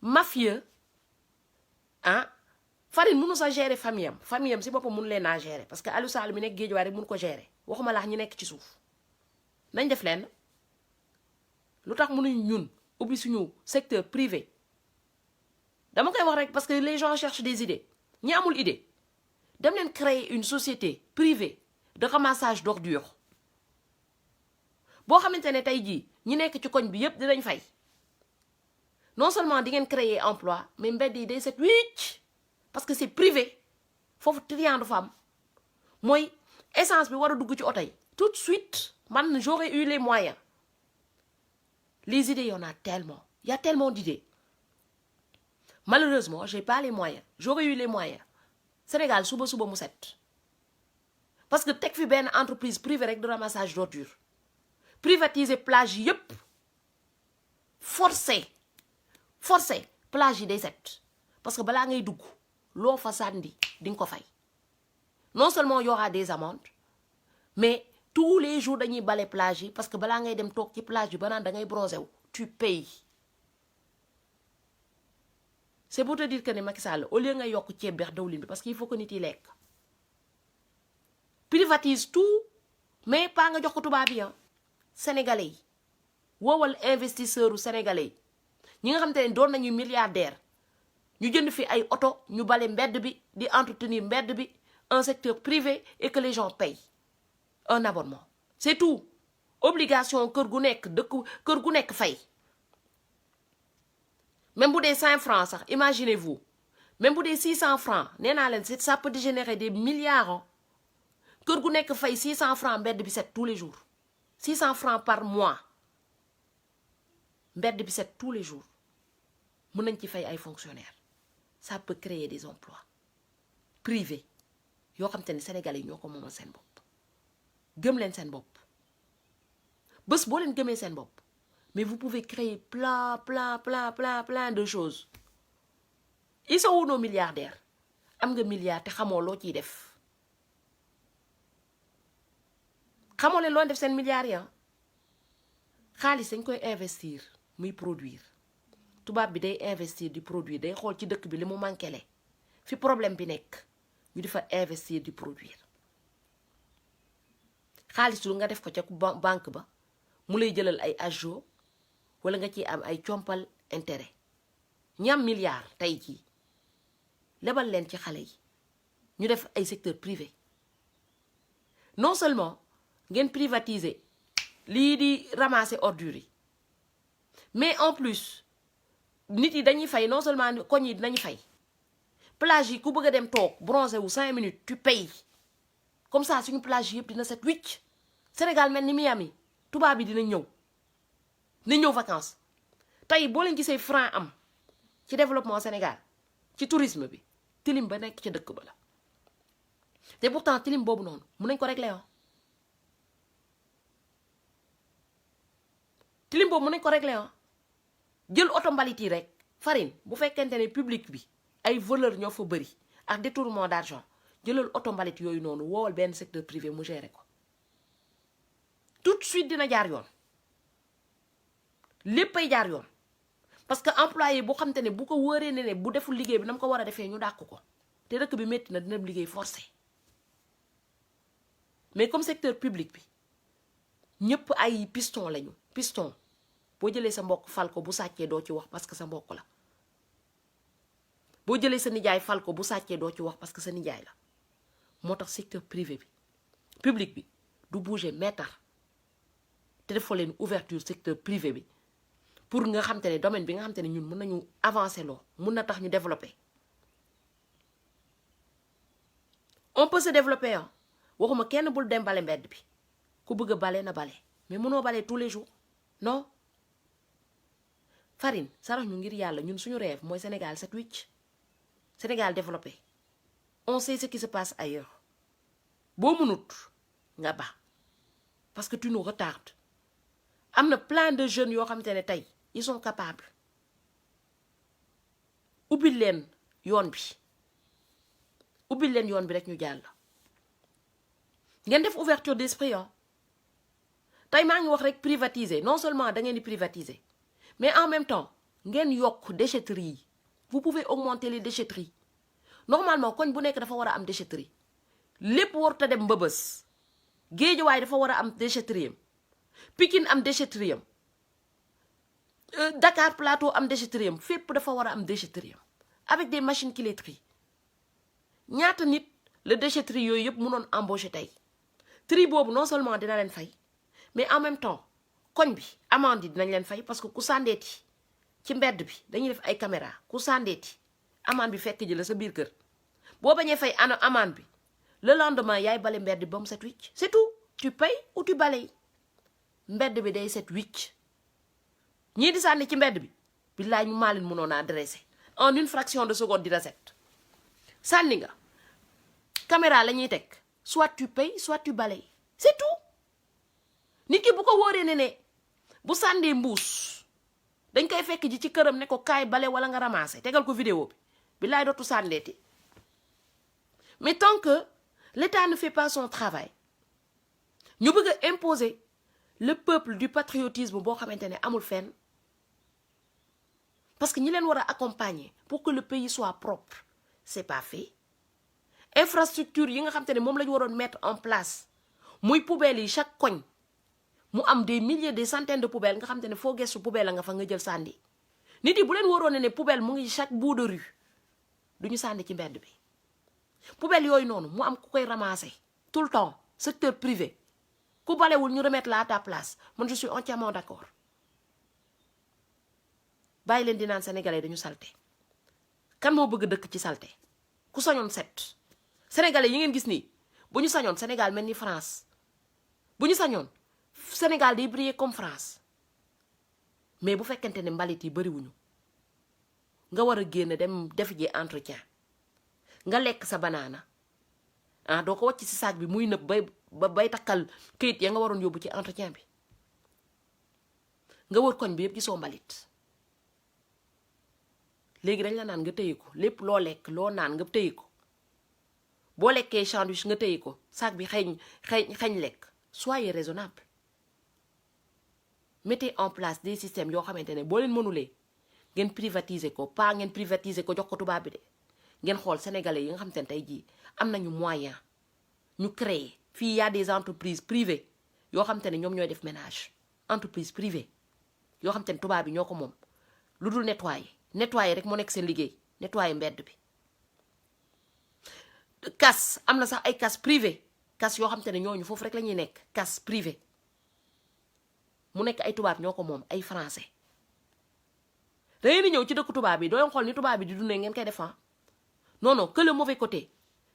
mafieux ah farine mënu sa gérer famille am si boppam mënu leen naa gérer parce que Aliou Sall mi nekk Guédiawaye rek mënu ko gérer waxuma laax ñi nekk ci suuf nañ def leen lu tax mënuñ ñun ubbi suñu secteur privé dama koy wax rek parce que les gens cherchent des idées ñi amul idée dem leen créer une société privée de ramassage d'ordures boo xamante ne tey jii ñi nekk ci koñ bi yépp dinañ fay non seulement di ngeen créer emploi mais mbedd yi day set wicc parce que c'est privé foofu triant dafa am mooy essence bi war a dugg ci oto yi tout de suite man j'aurais eu les moyens les idées y en a tellement il y a tellement d'idées malheureusement j'ai pas les moyens j'aurais eu les moyens Sénégal suba mu set parce que teg fi benn entreprise privée rek de ramassage d'ordures privatiser plage yépp forcé plage yi day set parce que balaa ngay dugg loo fa sànni di nga ko fay non seulement y aura des amendes mais tous les jours dañuy bale plage yi parce que balaa ngay dem toog ci plage bi ba naan da ngay bronzer wu tu payes c'est pour te dire que ne Macky Sall au lieu nga yokk ceeb bi ak dawlin bi parce que il faut que nit yi lekk privatise tout mais pas nga jox ko tubaab yi sénégalais yi woowal investisseur u sénégalais yi ñi nga xam te ne doon nañu milliardaire ñu jënd fi ay oto ñu bale mbedd bi di entretenir mbedd bi un secteur privé et que les gens payent un abonnement c'est tout obligation kër gu nekk fay même bu dee 5 francs sax imaginez-vous même bu dee 600 francs nee naa leen ça peut dégénérer des milliards kër gu nekk fay 600 francs mbedd bi set tous les jours 600 francs par mois mbedd bi set tous les jours mën nañ ci fay ay fonctionnaires ça peut créer des emplois privés yoo xam te ne sénégalais yi ñoo ko moomal seen bopp gëm leen seen bopp bés boo leen gëmee seen bopp mais vous pouvez créer plein de choses ils sont où nos milliardaires am nga milliard te xamoo loo ciy def xamoo leen loo def seen milliards ya xaalis dañ koy investir muy produire tubaab bi day investir di produire day xool ci dëkk bi li mu manqué le fi problème bi nekk ñu di fa investir di produire xaalis lu nga def ko ca banque ba mu lay jëlal ay ajo wala nga ciy am ay compal intérêt ñam milliard tey jii lebal leen ci xale yi ñu def ay secteur privé non seulement ngeen privatiser lii di ramasser ordures yi mais en plus nit yi dañuy fay non seulement koñ yi dinañu fay plage yi ku bëgg a dem toog bronzé wu 5 minutes tu payes comme ça suñu plage yëpp dina set wicc Sénégal mel ni Miami tubaab bi dina ñëw vacances tey boo leen gisee franc am ci développement Sénégal ci tourisme bi tilim ba nekk ci dëkk ba la te pourtant tilim boobu noonu mun nañ ko régler tilim boobu mun nañ ko régler jël oto mbalit yi rek farine bu fekkente ne public bi ay voleur ñoo fa bëri ak détournement d'argent jëlal oto mbalit yooyu noonu woowal benn secteur privé mu gérer ko tout de suite dina jaar yoon léppay jaar yoon parce que employé boo xamante ne bu ko wóoree ne bu deful liggéey bi na mu ko war a defee ñu dàq ko te dëkk bi métti na dina liggéey forcé mais comme secteur public bi ñëpp ay piston lañu piston boo jëlee sa mbokk fal ko bu sàccee doo ci wax parce que sa mbokk la boo jëlee sa nijaay fal ko bu sàccee doo ci wax parce que sa nijaay la moo tax secteur privé bi public bi du bouger mètre te defoo leen ouverture secteur privé bi pour nga xam te ne domaine bi nga xam te ne ñun mën nañu avancer loo mun na tax ñu développer on peut se développer waxuma kenn bul dem bale mbedd bi ku bëgg a bale na bale mais mënoo bale tous les jours non farine sarax ñu ngir yàlla ñun suñu rêve mooy Sénégal set wicc Sénégal développé on sait ce qui se passe ailleurs boo mënut nga ba parce que tu nous retardes am na plein de jeunes yoo xamante ne tey ils sont capables ubbil leen yoon bi rek ñu jàll ngeen def ouverture d'esprit tey maa ngi wax rek privatiser non seulement da ngeen di privatiser mais en même temps ngeen yokk déchetterie yi vous pouvez augmenter les déchetteries normalement koñ bu nekk dafa war a am déchetterie lépp warut a dem Mbëbës Géejawaay dafa war a am déchetterie am Pikine am déchetterie am Dakar Plateau am déchetterie am fépp dafa war a am déchetterie am avec des machines qui les trient ñaata nit la déchetterie yooyu yëpp mënoon embaucher tey tri boobu non seulement dina leen fay mais en même temps koñ bi amende yi dinañ leen fay parce que ku sàndeeti ci mbedd bi dañuy def ay caméra ku sàndeeti amende bi fekk ji la sa biir kër boo bañee fay amende bi le lendemain yaay bale mbedd bi ba mu set wicc c'est tout tu payes ou tu balayes mbedd bi day set wicc ñii di sànni ci mbedd bi billaay ñu maa leen mënoon a adressé en une fraction de seconde dina set sànni nga caméra la ñuy teg soit tu payes soit tu balayes c'est tout nit ki bu ko wóoree ne bu sàndee mbuus dañ koy fekk ji ci këram ne ko kaay bale wala nga ramasser tegal ko vidéo bi billaay dootu sàndeeti mais tant que l'État ne fait pas son travail ñu bëgg a imposer le peuple du patriotisme boo xamante ne amul fenn parce que ñi leen war a accompagner pour que le pays soit propre c'est pas fait infrastructure yi nga xamante ne moom la ñu waroon mettre en place muy poubelles yi chaque koñ mu am des milliers des centaines de poubelles nga xamante ne foo gestu poubelle la nga fa nga jël sànni nit yi bu leen waroon ne poubelle mu ngi chaque bout de rue du ñu sànni ci mbedd bi poubelle yooyu noonu mu am ku koy ramasser tout le temps secteur privé ku balewul ñu remettre la à ta place man je suis entièrement d'accord bàyyi leen di naan sénégalais dañu salte kan moo bëgg dëkk ci salte ku sañoon set sénégalais yi ngeen gis nii bu ñu sañoon Sénégal mel ni France bu ñu sañoon Sénégal day briller comme France mais bu fekkente ne mbalit yi bariwuñu nga war a génn dem def ji entretien nga lekk sa banaana doo ko wàcc ci sac bi muy nëb bay takkal këyit ya nga waroon yóbbu ci entretien bi nga wër koñ bi yëpp gisoo mbalit léegi dañ la naan nga téye ko lépp loo lekk loo naan nga téye ko boo lekkee sandwich nga téye ko sac bi xeeñ lekk soyez raisonnable mettez en place des systèmes yoo xamante ne boo leen mënulee ngeen privatiser ko pas ngeen privatiser ko jox ko tubaab bi de ngeen xool sénégalais yi nga xamante ne tey jii am nañu moyen ñu créer fii y a des entreprises privées yoo xamante ne ñoom ñooy def ménage entreprise privée yoo xamante ne tubaab bi ñoo ko moom lu dul nettoyer nettoyer rek moo nekk seen liggéey nettoyer mbedd bi. Casse am na sax ay casse privé casse yoo xam te ne ñooñu foofu rek la ñuy nekk casse privé mu nekk ay tubaab ñoo ko moom ay français. da ngeen di ñëw ci dëkk tubaab yi doo xool ni tubaab yi di dundee ngeen koy defan non non que le mauvais côté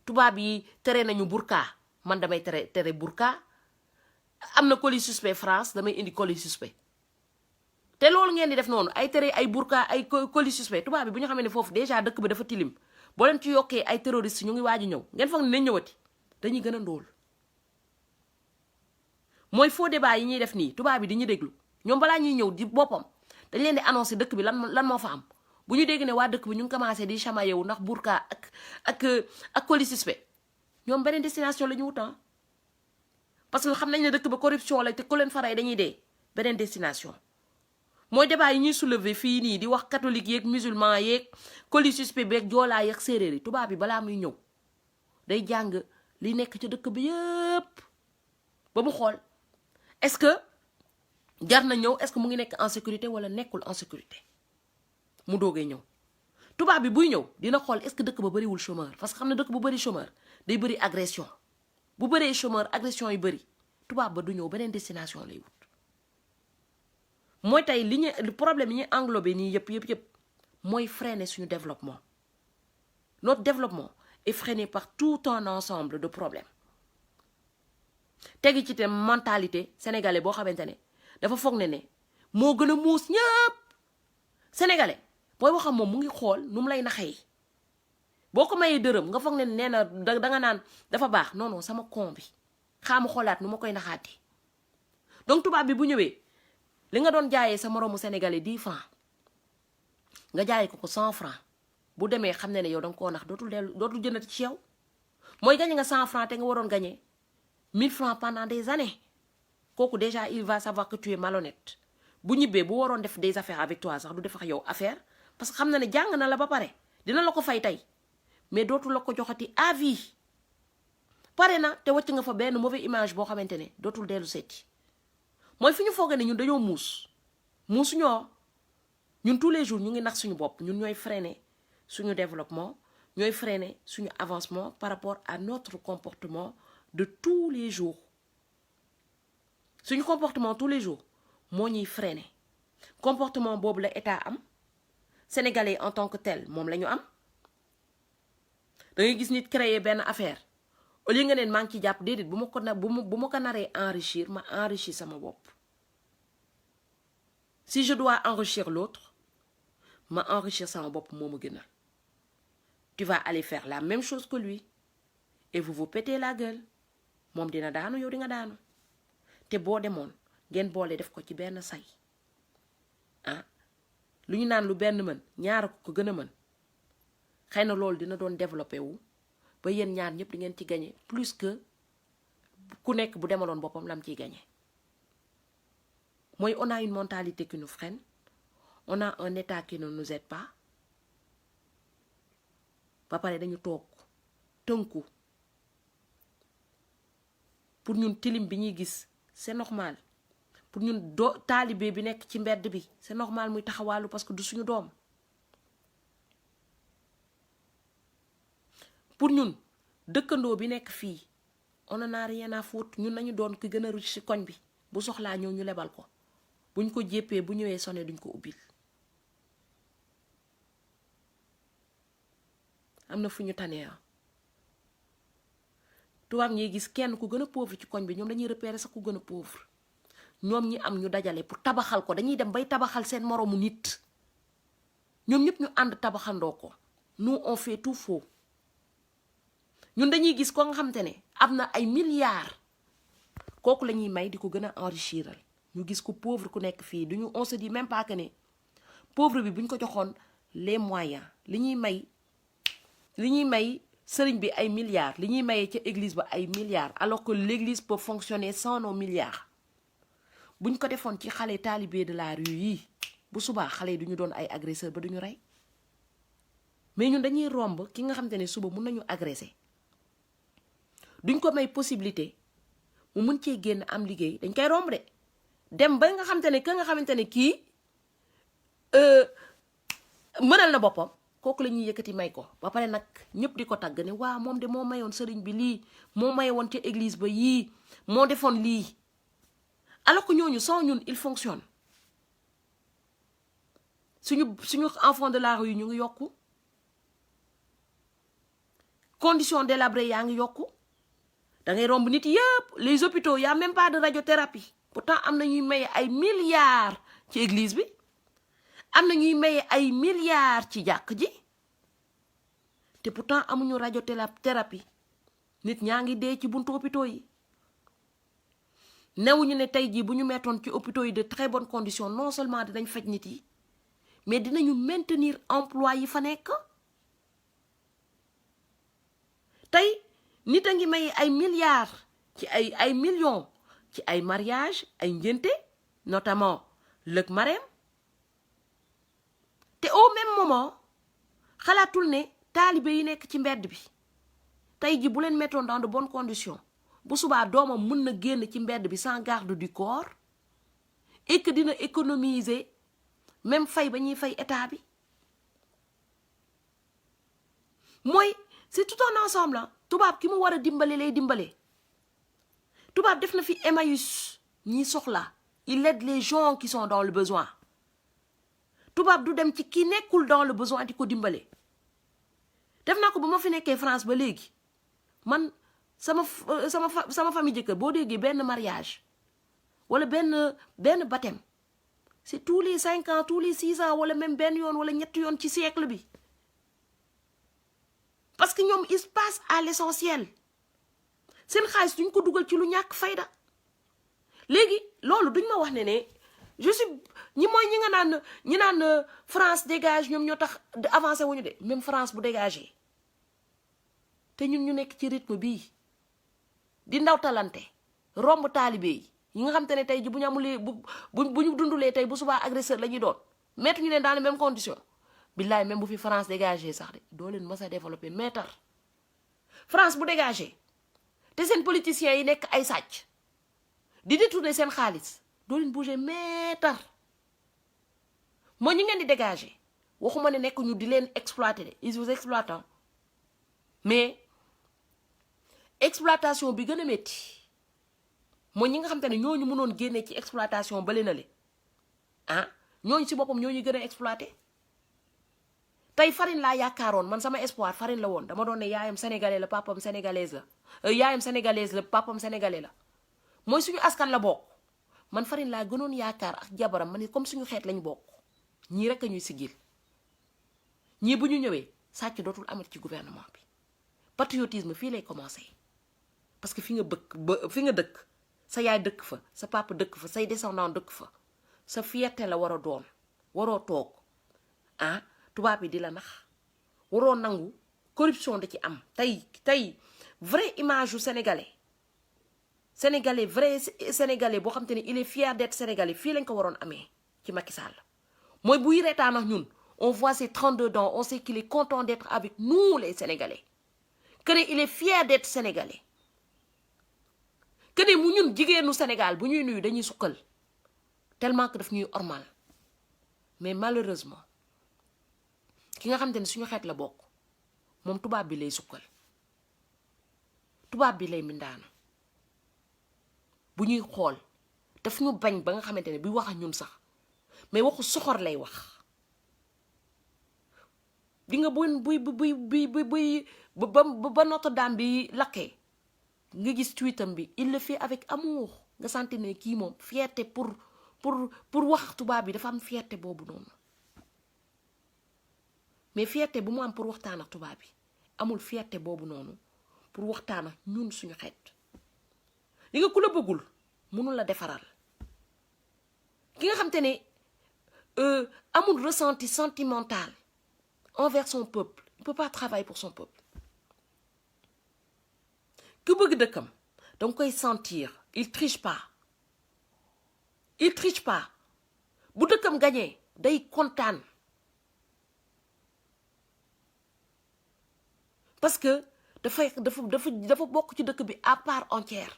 tubaab yi tere nañu burka man damay tere burka am na colis suspect France damay indi colis suspect te loolu ngeen di def noonu ay tere ay burka ay colis suspect tubaab bi bu ñu xamee ne foofu déjà dëkk bi dafa tilim boo leen ci yokkee ay terroristes ñu ngi waaj a ñëw ngeen foog ne nañ ñëwati dañuy gën a ndóol. mooy faux débat yi ñuy def nii tubaab bi di ñu déglu ñoom balaa ñuy ñëw di boppam dañ leen di annoncé dëkk bi lan moo fa am bu ñu dégg ne waa dëkk bi ñu ngi commencé di chamaillé wu ndax burka ak colis suspect ñoom beneen destination la ñu wutan parce que xam nañ ne dëkk ba corruption la te ku leen faray dañuy dee beneen destination. mooy débat yi ñuy soulever fii nii di wax catholique yeeg musulman yeeg colis suspect beeg joolaa yeeg séeréer yi tubaab bi balaa muy ñëw day jàng li nekk ci dëkk bi yëpp ba mu xool est-ce que jar na ñëw est-ce que mu ngi nekk en sécurité wala nekkul en sécurité mu doogee ñëw. tubaab bi buy ñëw dina xool est-ce que dëkk ba bëriwul chômeur parce que xam ne dëkk bu bëri chômeur day bëri agression bu bëree chômeur agression yu bëri tubaab ba du ñëw beneen destination lay wut. mooy tey li problème yi ñuy englobé nii yëpp mooy freiner suñu développement. Notre développement est freiné par tout un ensemble de problèmes. tegi ci te mentalité sénégalais boo xamante ne dafa foog ne moo gën a muus ñëpp sénégalais booy waxam moom mu ngi xool nu mu lay naxee boo ko mayee dërëm nga foog ne nee na da nga naan dafa baax non sama con bi xaamu xoolaat nu ma koy naxaatee. donc tubaab bi bu ñëwee li nga doon jaayee sa moroomu sénégalais 10 francs nga jaayee ko 100 francs bu demee xam ne yow da nga koo nax dootul jëndati ci yow mooy gagné nga 100 francs te nga waroon gagné 1000 francs pendant des années kooku déjà il va savoir que tu es malhonnête bu ñibbee bu waroon def des affaires avec toi sax du def ak yow affaire parce que xam na ne jàng na la ba pare dina la ko fay tey mais dootul la ko joxati à vie pare na te wàcc nga fa benn mauvaise image boo xamante ne dootul dellu seeti mooy fi ñu foogee ne ñun dañoo muus ñun tous les jours ñu ngi nax suñu bopp ñun ñooy freiner suñu développement ñooy freiner suñu avancement par rapport à notre comportement de tous les jours suñu comportement tous les jours moo ñuy freiner comportement boobu la état am sénégalais en tant que tel moom la ñu am da ngay gis nit créer benn affaire au lieu nga neen maa ngi ci jàpp déedéet bu ma ko naree enrichir ma enrichir sama bopp si je dois enrichir l'autre ma enrichir sama bopp moo ma gënal tu vas aller faire la même chose que lui et vous pétez la gueule moom dina daanu yow di nga daanu te boo demoon ngeen boole def ko ci benn say lu ñu naan lu benn mën ñaar ko gën a mën xëy na loolu dina doon développé wu ba yéen ñaar ñëpp di ngeen ci gagné plus que ku nekk bu demaloon boppam lam ciy gagné mooy on a une mentalité qui nous freine on a un état qui ne nous aide pas ba pare dañu toog tënku pour ñun tilim bi ñuy gis c'est normal pour ñun taalibe bi nekk ci mbedd bi c'est normal muy taxawaalu parce que du suñu doom pour ñun dëkkandoo bi nekk fii on en a rien à foutre ñun nañu doon ki gën a riche ci koñ bi bu soxlaa ñëw ñu lebal ko buñ ko jéppee bu ñëwee sonné duñ ko ubbil am na fu ñu tanee tubaab ñuy gis kenn ku gën a pauvre ci koñ bi ñoom dañuy repérer sax ku gën a pauvre ñoom ñi am ñu dajale pour tabaxal ko dañuy dem bay tabaxal seen moroomu nit ñoom ñëpp ñu ànd tabaxandoo ko nous on fait tout faux ñun dañuy gis ko nga xamante ne am na ay milliards kooku la ñuy may di ko gën a enrichiral ñu gis ko pauvre ku nekk fii duñu on se dit même pas que ne pauvre bi buñ ko joxoon les moyens li ñuy may sëriñ bi ay milliards li ñuy mayee ca église ba ay milliards alors que l'église peut fonctionner sans nos milliards buñ ko defoon ci xale talibé de la rue yi bu subaa xale yi duñu doon ay agresseur ba duñu rey mais ñun dañuy romb ki nga xamante ne suba mun nañu agresser duñ ko may possibilité mu mun cee génn am liggéey dañ koy romb de dem ba nga xamante ne ka nga xamante ne kii mënal na boppam kooku la ñuy yëkkati may ko ba pare nag ñëpp di ko tàgg ne waa moom de moo mayoon sëriñ bi lii moo mayoon ca église ba yii moo defoon lii alors que ñooñu sans ñun il fonctionne suñu enfant de la rue yi ñu ngi yokku conditions délabrées yaa ngi yokku da ngay romb nit yëpp les hôpitaux y a même pas de radiothérapie pourtant am na ñuy maye ay milliards ci église bi am na ñuy maye ay milliards ci jàkk ji te pourtant amuñu radiothérapie nit ñaa ngi dee ci buntu hôpitaux yi newuñu ne tey jii bu ñu mettoon ci hôpitaux yi de très bonnes conditions non seulement dinañ faj nit yi mais dinañu maintenir emploi yi fa nekk tey nit a ngi may ay milliards ci ay millions ci ay mariage ay ngénte notamment lëg Marème te au même moment xalaatul ne taalibe yi nekk ci mbedd bi tey ji bu leen mettoon dans de bonnes conditions bu subaa doomam mën na génn ci mbedd bi sans garde du corps et que dina économiser même fay ba ñuy fay état bi mooy c'est tout un ensemble tubaab ki mu war a dimbale lay dimbale tubaab def na fi Emmaüs ñi soxla il aide les gens qui sont dans le besoin tubaab du dem ci ki nekkul dans le besoin di ko dimbale def naa ko ba ma fi nekkee France ba léegi man sama famille jëkkër boo déggee benn mariage wala benn baptême c'est tous les 5 ans tous les 6 ans wala même benn yoon wala ñetti yoon ci siècle bi parce que ñoom il se passe à l'essentiel seen xaalis duñ ko dugal ci lu ñàkk fayda léegi loolu duñ ma wax ne je suis ñi mooy ñi naan France dégage ñoom ñoo tax avancé wuñu de même France bu dégagé te ñun ñu nekk ci rythme bii di ndaw talante romb taalibe yi nga xam te ne tey ji bu ñu amulee bu ñu dundulee tey bu subaa agresseur la ñuy doon mettre ñu leen dans les mêmes conditions billaay même bu fi France dégagé sax de doo leen mës a développé meetar France bu dégagé te seen politiciens yi nekk ay sàcc di détourner seen xaalis doo leen bouger meetar moo ñu ngeen di dégagé waxuma ne nekk ñu di leen exploiter de ils vous exploitent mais exploitation bi gën a métti mooy ñi nga xam te ne ñooñu mënoon génnee ci exploitation bale na le ñooñu ci boppam ñooñu gën a exploité tey farine laa yaakaaroon man sama espoir farine la woon dama doon ne yaayam sénégalais la papam sénégalaise la yaayam sénégalaise la papam sénégalais la mooy suñu askan la bokk man farine laa gënoon yaakaar ak jabaram ma ne comme suñu xeet lañ bokk ñii rek a ñuy sigil ñii bu ñu ñëwee sàcc dootul amat ci gouvernement bi patriotisme fii lay commencé parce que fi nga dëkk sa yaay dëkk fa sa papa dëkk fa say descendant dëkk fa sa fierté la war a doon waroo toog tubaab yi di la nax waroo nangu corruption da ci am tey vrai image yu sénégalais vrai sénégalais boo xam te ne il est fier d'être sénégalais fii lañ ko waroon amee ci Macky Sall mooy buy reetaan ak ñun on voit ses 32 dents on sait qu'il est content d'être avec nous les sénégalais que il est fier d'être sénégalais que mu ñun jigéenu Sénégal bu ñuy nuyu dañuy sukkal tellement que daf ñuy ormal mais malheureusement ki nga xam te ne suñu xeet la bokk moom tubaab bi lay sukkal tubaab bi lay mindaanu bu ñuy xool daf ñu bañ ba nga xamante ne bi wax ak ñun sax mais waxu soxor lay wax di nga buy ba Notre-Dame bi lakkee nga gis tweetam bi il le fait avec amour nga santi ne kii moom fierté pour wax tubaab bi dafa am fierté boobu noonu mais fierté bu mu am pour waxtaan ak tubaab bi amul fierté boobu noonu pour waxtaan ak ñun suñu xeet li nga ku la bëggul mënul la defaral ki nga xam te ne amul ressenti sentimental envers son peuple il peut pas travailler pour son peuple ku bëgg dëkkam danga koy sentir il triche pas bu dëkkam gañee day kontaan parce que dafa bokk ci dëkk bi à part entière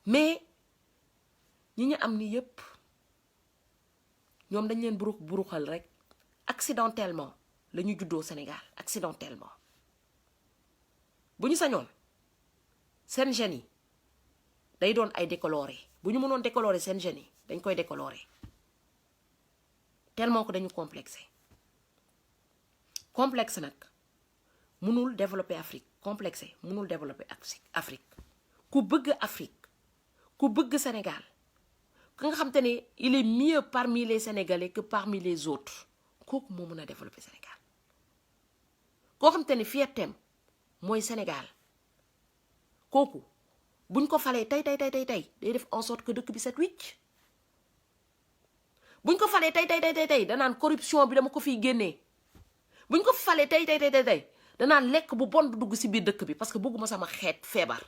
mais ñi ñu am ni yépp ñoom dañ leen buruxal rek ak accidentellement la ñu juddoo Sénégal accidentellement bu ñu sañoon seen gènes yi day doon ay décoloré bu ñu mënoon décoloré seen gènes yi dañ koy décoloré tellement que dañu complexe nag mënul développer Afrique complexe mënul développer Afrique ku bëgg Afrique ku bëgg Sénégal ka nga xam te ne il est mieux parmi les Sénégalais que parmi les autres kooku moo mën a développer Sénégal koo xam te ne fierteem mooy Sénégal kooku buñ ko falee tey day def en sorte que dëkk bi set wicc buñ ko falee tey danaan corruption bi dama ko fiy génnee buñ ko falee tey danaan lekk bu bon du dugg ci biir dëkk bi parce que bëgguma sama xeet feebar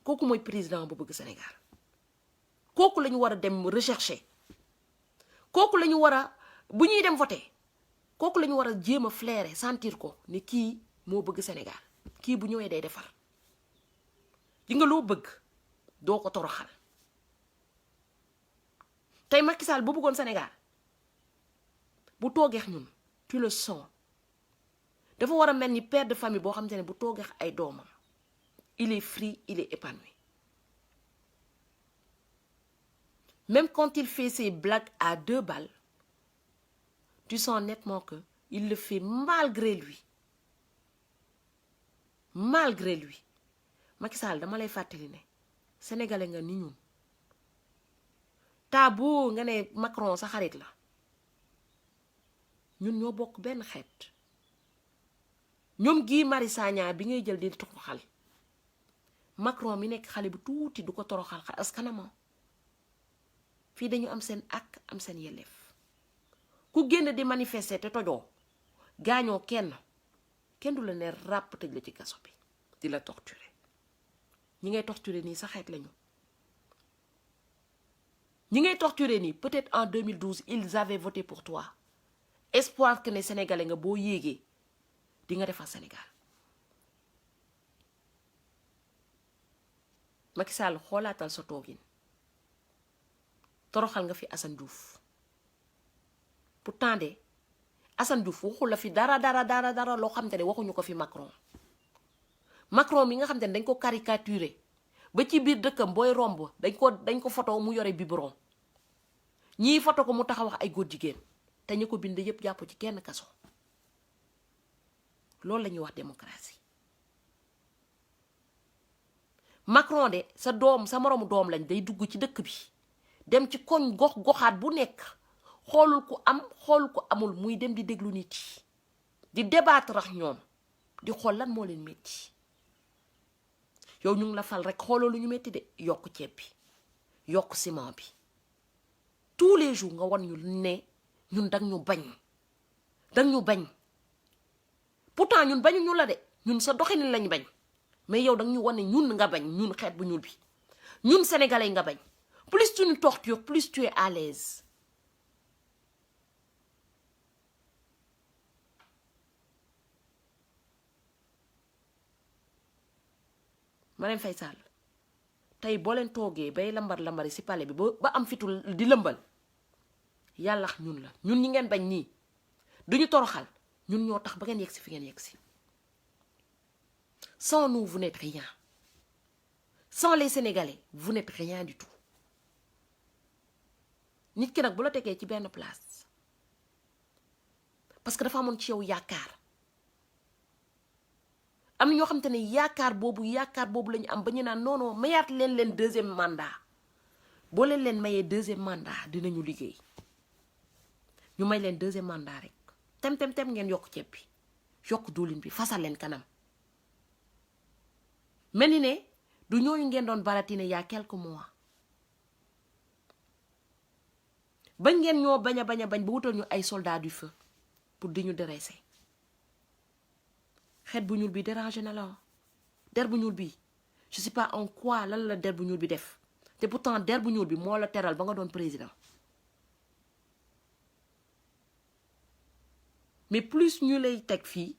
kooku mooy président bu bëgg Sénégal kooku la ñu war a dem rechercher kooku la ñu war a bu ñuy dem voter kooku la ñu war a jéem a flairer sentir ko ne kii moo bëgg Sénégal kii bu ñëwee day defar di nga loo bëgg doo ko toroxal tey Macky Sall bu bëggoon Sénégal bu toogeex ñun tu le sens dafa war a mel ni père de famille boo xam te ne bu toogeex ay doomam il est free il est épanoui même quand il fait ses blagues à 2 balles tu sens nettement que il le fait malgré lui Macky Sall dama lay fàttali ne sénégalais nga ni ñun tabou nga ne Macron sa xarit la ñun ñoo bokk benn xeet ñoom Guy Marius Sagna bi ngay jël di toroxal Macron mi nekk xale bu tuuti du ko toroxal askanama fii dañu am seen ak am seen yelleef ku génn di manifester te tojoo gaañoo kenn du la ne ràpp tëj la ci kaso bi di la torturer ñi ngay torturer nii sa xeet lañu ñi ngay torturer nii peut-être en 2012 ils avaient voté pour toi espoir que ne sénégalais nga boo yéegee di nga defar Sénégal Macky Sall xoolaatal sa toogin toroxal nga fi Assane Diouf pourtant de Assane Diouf waxul la fi dara loo xam te ne waxuñu ko fi Macron mi nga xam te ne dañ ko caricaturer ba ci biir dëkkam booy romb dañ ko photo mu yore biberon ñii photo ko mu taxaw wax ay góor jigéen te ñu ko bind yépp jàpp ci kenn kaso loolu la ñuy wax démocratie Macron de sa moroomu doom lañ day dugg ci dëkk bi dem ci koñ goxaat bu nekk xoolul ku am xoolul ku amul muy dem di déglu nit yi di débattre ak ñoom di xool lan moo leen metti yow ñu ngi la fal rek xooloo lu ñu metti de yokk ceeb bi yokk ciment bi tous les jours nga wan ñu ne ñun dang ñu bañ pourtant ñun bañu ñu la de ñun sa doxalin lañ bañ mais yow dang ñu wan ne ñun nga bañ ñun xeet bu ñuul bi ñun sénégalais nga bañ plus tu nous tortures plus tu es à l'aise Marème Faye Sall tey boo leen toogee bay lambari ci palais bi ba am fitul di lëmbal yàlla ñun la ñun ñi ngeen bañ nii duñu toroxal ñun ñoo tax ba ngeen yegsi fi ngeen yegsi sans nous vous n'êtes rien sans les Sénégalais vous n'êtes rien du tout nit ki nag bu la tegee ci benn place parce que dafa amoon ci yow yaakaar am na ñoo xam te ne yaakaar boobu la ñu am ba ñu naan non mayaat leen deuxième mandat boo leen mayee deuxième mandat dinañu liggéey ñu may leen deuxième mandat rek tem ngeen yokk ceeb bi yokk diwlin bi fasal leen kanam mel ni ne du ñooñu ngeen doon baratine y a quelques mois bañ ngeen ñoo bañ a ba wutal ñu ay soldats du feu pour di ñu dresser xeet bu ñuul bi dérangé na la der bu ñuul bi je sais pas en quoi lan la der bu ñuul bi def te pourtant der bu ñuul bi moo la teral ba nga doon président mais plus ñu lay teg fii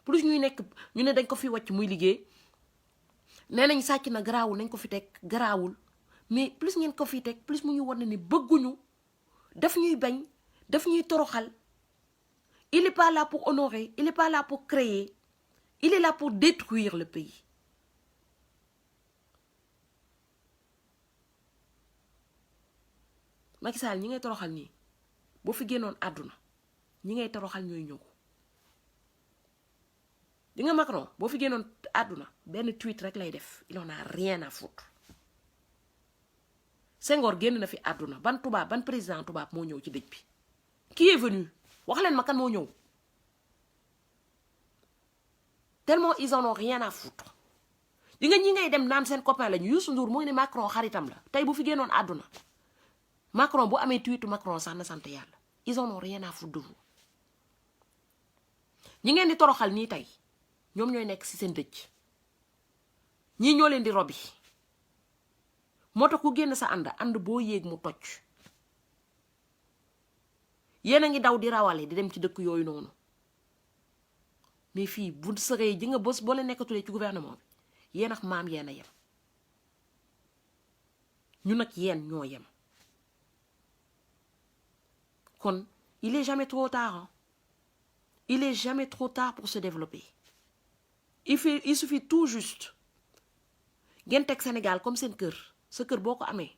plus ñuy nekk ñu ne dañ ko fi wàcc muy liggéey nee nañ sàcc na garaawul nañ ko fi teg garaawul mais plus ngeen ko fi teg plus mu ñu war na ni bëgguñu daf ñuy bañ daf ñuy toroxal. Il n'est pas là pour honorer, il n'est pas là pour créer, il est là pour détruire le pays. Macky Sall ñi ngay toroxal nii boo fi génnoon àdduna ñi ngay toroxal ñooy ñëw. di nga Macron boo fi génnoon àdduna benn tweet rek lay def il en a rien à foutre. Senghor génn na fi àdduna ban tubaab ban président tubaab moo ñëw ci dëj bi. Qui est venu wax leen ma kan moo ñëw. Tellement ils en ont rien à foutre. di nga ñi ngay dem naan seen copain lañu Youssou Ndour mooy ne Macron xaritam la tey bu fi génnoon àdduna Macron bu amee tweetu Macron sax na sant yàlla. Ils en ont rien à foutre de vous. ñi ngeen di toroxal nii tey ñoom ñooy nekk ci seen dëj ñii ñoo leen di robi moo tax ku génn sa ànd boo yéeg mu toj. yéen a ngi daw di rawale di dem ci dëkk yooyu noonu mais fii bu sëree ji nga bés boo leen nekkatulee ci gouvernement bi yéen ak maam yéen a yem ñun ak yéen ñoo yem. kon il est jamais trop tard hein? Il est jamais trop tard pour se développer. Il suffit tout juste ngeen teg Sénégal comme seen kër sa kër boo ko amee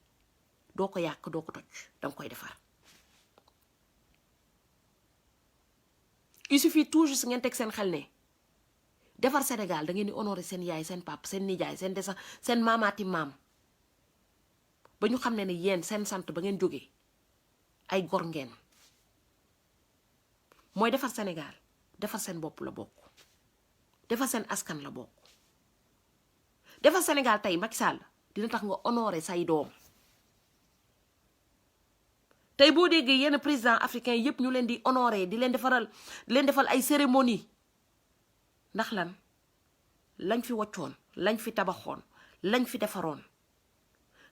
doo ko yàq doo ko toj danga koy defar. Il suffit tout juste ngeen teg seen xel ne defar Sénégal da ngeen di honorer seen yaay seen pap seen nijaay seen maamaati maam ba ñu xam ne yéen seen sant ba ngeen jógee ay gor ngeen. mooy defar Sénégal defar seen bopp la bokk defar seen askan la bokk. defar Sénégal tey Macky Sall dina tax nga honorer say doom. tey boo déggee yenn président africain yépp ñu leen di honorer di leen defal ay cérémonie ndax lan lañ fi waccoon lañ fi tabaxoon lañ fi defaroon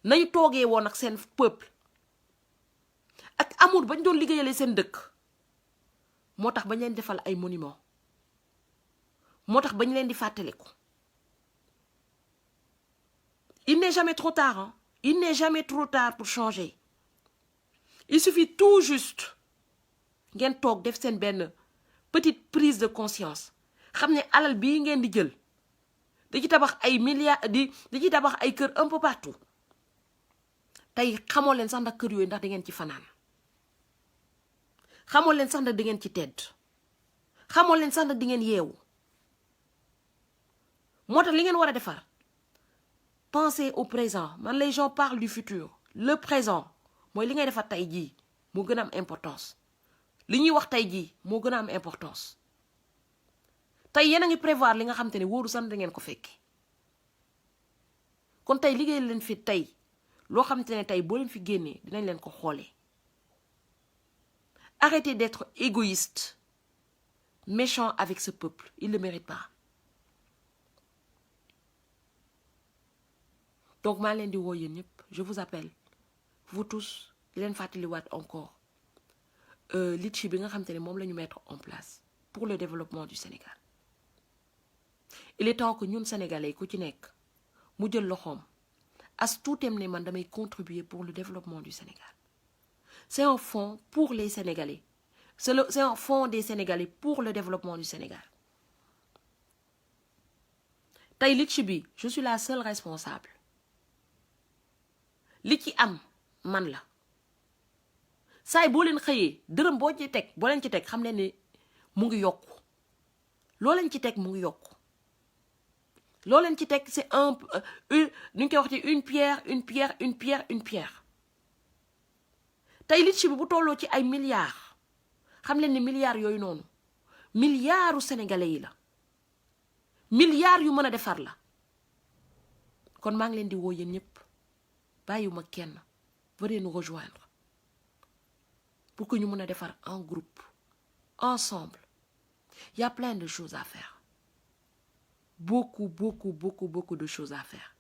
nañu toogee woon ak seen peuple ak amour bañ doon liggéeyale seen dëkk moo tax bañ leen defal ay monument moo tax bañ leen di fàttaliku. Il n'est jamais trop tard hein? Il n'est jamais trop tard pour changer. Il suffit tout juste ngeen toog def seen benn petite prise de conscience xam ne alal bii ngeen di jël da ci tabax ay milliards da ci tabax ay kër un peu partout tey xamoo leen sax ndax kër yooyu ndax da ngeen ci fanaan xamoo leen sax ndax da ngeen ci tedd xamoo leen sax ndax di ngeen yeewu moo tax li ngeen war a defar pensez au présent man les gens parlent du futur le présent mooy li ngay defar tey jii moo gën a am importance li ñuy wax tey jii moo gën a am importance tey yéen a ngi prévoir li nga xam te ne wóoru sax da ngeen ko fekke kon tey liggéey leen fi tey loo xam te ne tey boo leen fi génnee dinañ leen ko xoolee. Arrêtez d'être égoïste, méchant avec ce peuple. Il ne le mérite pas. Donc, je vous appelle. Vous tous, je vous encore. L'ITCHI, nous mettre en place pour le développement du Sénégal. Il est temps que nous, Sénégalais, nous disions, as tout aimé, contribuer pour le développement du Sénégal. C'est un fonds pour les Sénégalais. C'est un fonds des Sénégalais pour le développement du Sénégal. Tay Chibi, je suis la seule responsable. Li ci am man la. Say bo len xeyé deureum bo ci tek, bo len ci tek xam len ni mu ngi yokku. Lo len ci tek mu ngi yokku. Lo len ci tek c'est une pierre, une pierre, une pierre, une pierre. Tay li ci bu tolo ci ay milliards. Xam len ni milliards yoy nonu. Milliards sénégalais yi la. Milliards yu mëna défar la. Kon ma ngi len di wo yeen ñep. Bayuma kenn. Venez nous rejoindre. Pour que nous mëna défar en groupe, ensemble. Il y a plein de choses à faire. Beaucoup de choses à faire.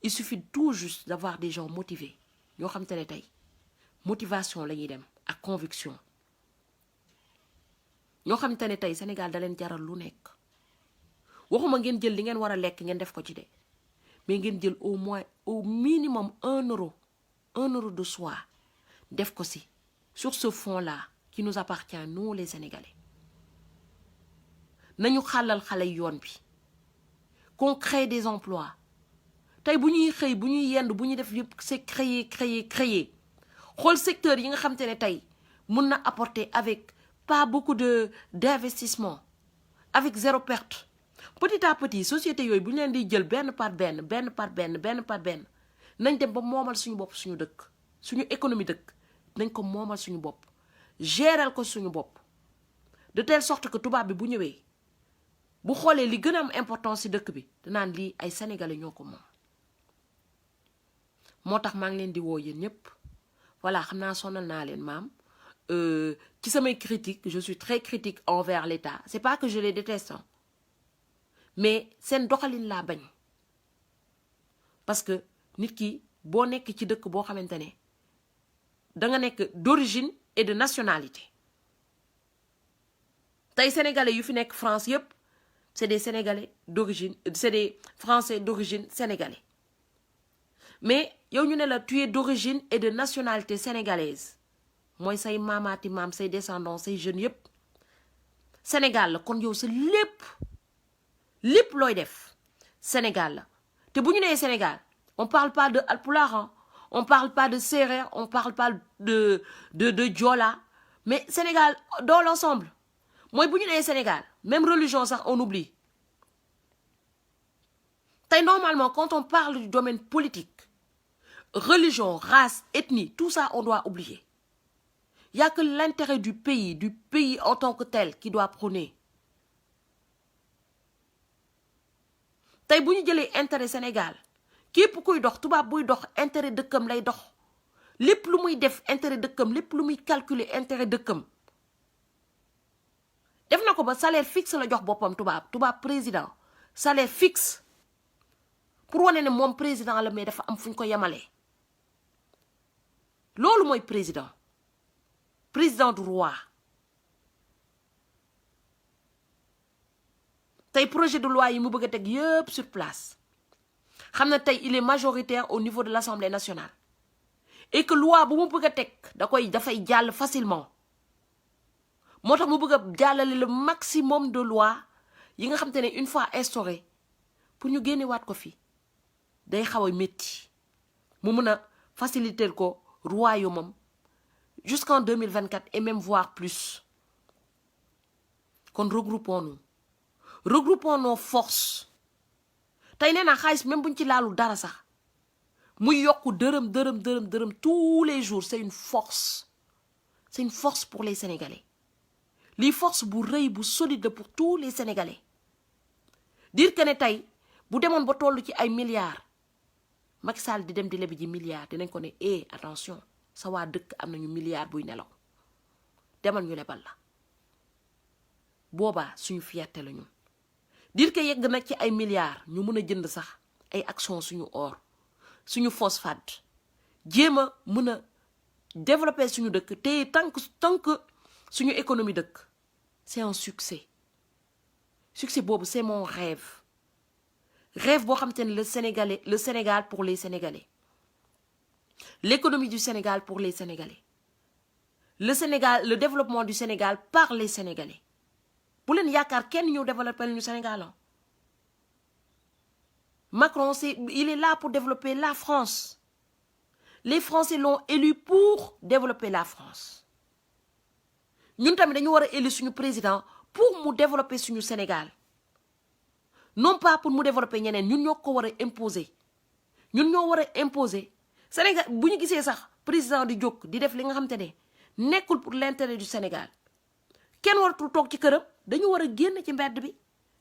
Il suffit tout juste d'avoir des gens motivés. Yo xam tane tay motivation lañuy dem ak conviction. Ñoo xam tane tay Sénégal da leen jaral lu nekk. Waxuma ngeen jël li ngeen wara lekk ngeen def ko ci dé. Mais ngeen jël au moins au minimum 1 euro de soi def ko ci sur ce fonds là qui nous appartient nous les Sénégalais nañu xàllal xale yoon bi qu'on crée des emplois tey bu ñuy xëy bu ñuy yend bu ñuy def yëpp c'est créer xool secteur yi nga xam te ne tey mun na apporter avec pas beaucoup d'investissement avec zéro perte petit à petit société yooyu bu ñu leen di jël benn par benn nañ dem ba moomal suñu bopp suñu dëkk suñu économie dëkk nañ ko moomal suñu bopp géral ko suñu bopp de telle sorte que tubaab bi bu ñëwee bu xoolee li gën a am importance ci dëkk bi danaan lii ay sénégalais ñoo ko moom moo tax maa ngi leen di woo yéen ñëpp voilà xam naa sonal naa leen maam ci samay critique je suis très critique envers l'État c'est pas que je les déteste hein. Mais seen doxalin laa bañ parce que nit ki boo nekk ci dëkk boo xamante ne da nga nekk d'origine et de nationalité tey sénégalais yu fi nekk France yépp c'est des sénégalais d'origine c'est des français d'origine sénégalais mais yow ñu ne la tu es d'origine et de nationalité sénégalaise mooy say maamaati maam say descendants say jeunes yépp Sénégal la kon yow sa lépp looy def Sénégal la te bu ñu nee Sénégal on parle pas de Alpulaar hein? On parle pas de Sérère on parle pas de Joola mais Sénégal dans l'ensemble mooy bu ñu nee Sénégal même religion sax on oublie tey normalement quand on parle du domaine politique religion race ethnie tout ça on doit oublier il y a que l'intérêt du pays en tant que tel qui doit prôner tey bu ñu jëlee intérêt Sénégal képp kuy dox tubaab buy dox intérêt dëkkam lay dox lépp lu muy def intérêt dëkkam lépp lu muy calculer intérêt dëkkam def na ko ba salaire fixe la jox boppam tubaab président salaire fixe pour wane ne moom président la mais dafa am fu ñu ko yemalee loolu mooy président du roi tey projet de loi yi mu bëgg a teg yëpp sur place xam na tey il est majoritaire au niveau de l'Assemblée nationale et que loi bu mu bëgg a teg dafay jàll facilement moo tax mu bëgg a jàllale le maximum de loi yi nga xam te ne une fois instauré pour ñu génnewaat ko fi day xaw a métti mu mën a faciliter ko royaume jusqu'en 2024 et même voire plus kon regroupons nos forces tey nee naa xaalis même buñ ci laalu dara sax muy yokku dërëm tous les jours c'est une force pour les Sénégalais lii force bu rëy bu solide pour tous les Sénégalais dire que ne tey bu demoon ba tollu ci ay milliards Macky Sall di dem di lebi ji milliards dinañ ko ne attention sa waa dëkk am nañu milliards buy nelaw demal ñu lebal la boobaa suñu fierté la ñun dire que yegg nag ci ay milliards ñu mën a jënd sax ay actions suñu or suñu phosphate jéem a mën a développer suñu dëkk te tant que suñu économie dëkk c'est un succès boobu c'est mon rêve boo xam te ne le Sénégal pour les Sénégalais l'économie du Sénégal pour les Sénégalais le développement du Sénégal par les Sénégalais bu leen yaakaar kenn ñëw développer ñu Sénégal Macron il est là pour développer la France les Français l'ont élu pour développer la France ñun tamit dañu war a élu suñu président pour mu développer suñu Sénégal non pas pour mu développer ñeneen ñun ñoo ko war a imposer Sénégal bu ñu gisee sax président di jóg di def li nga xam te ne nekkul pour l'intérêt du Sénégal kenn waratul toog ci këram dañu war a génn ci mbedd bi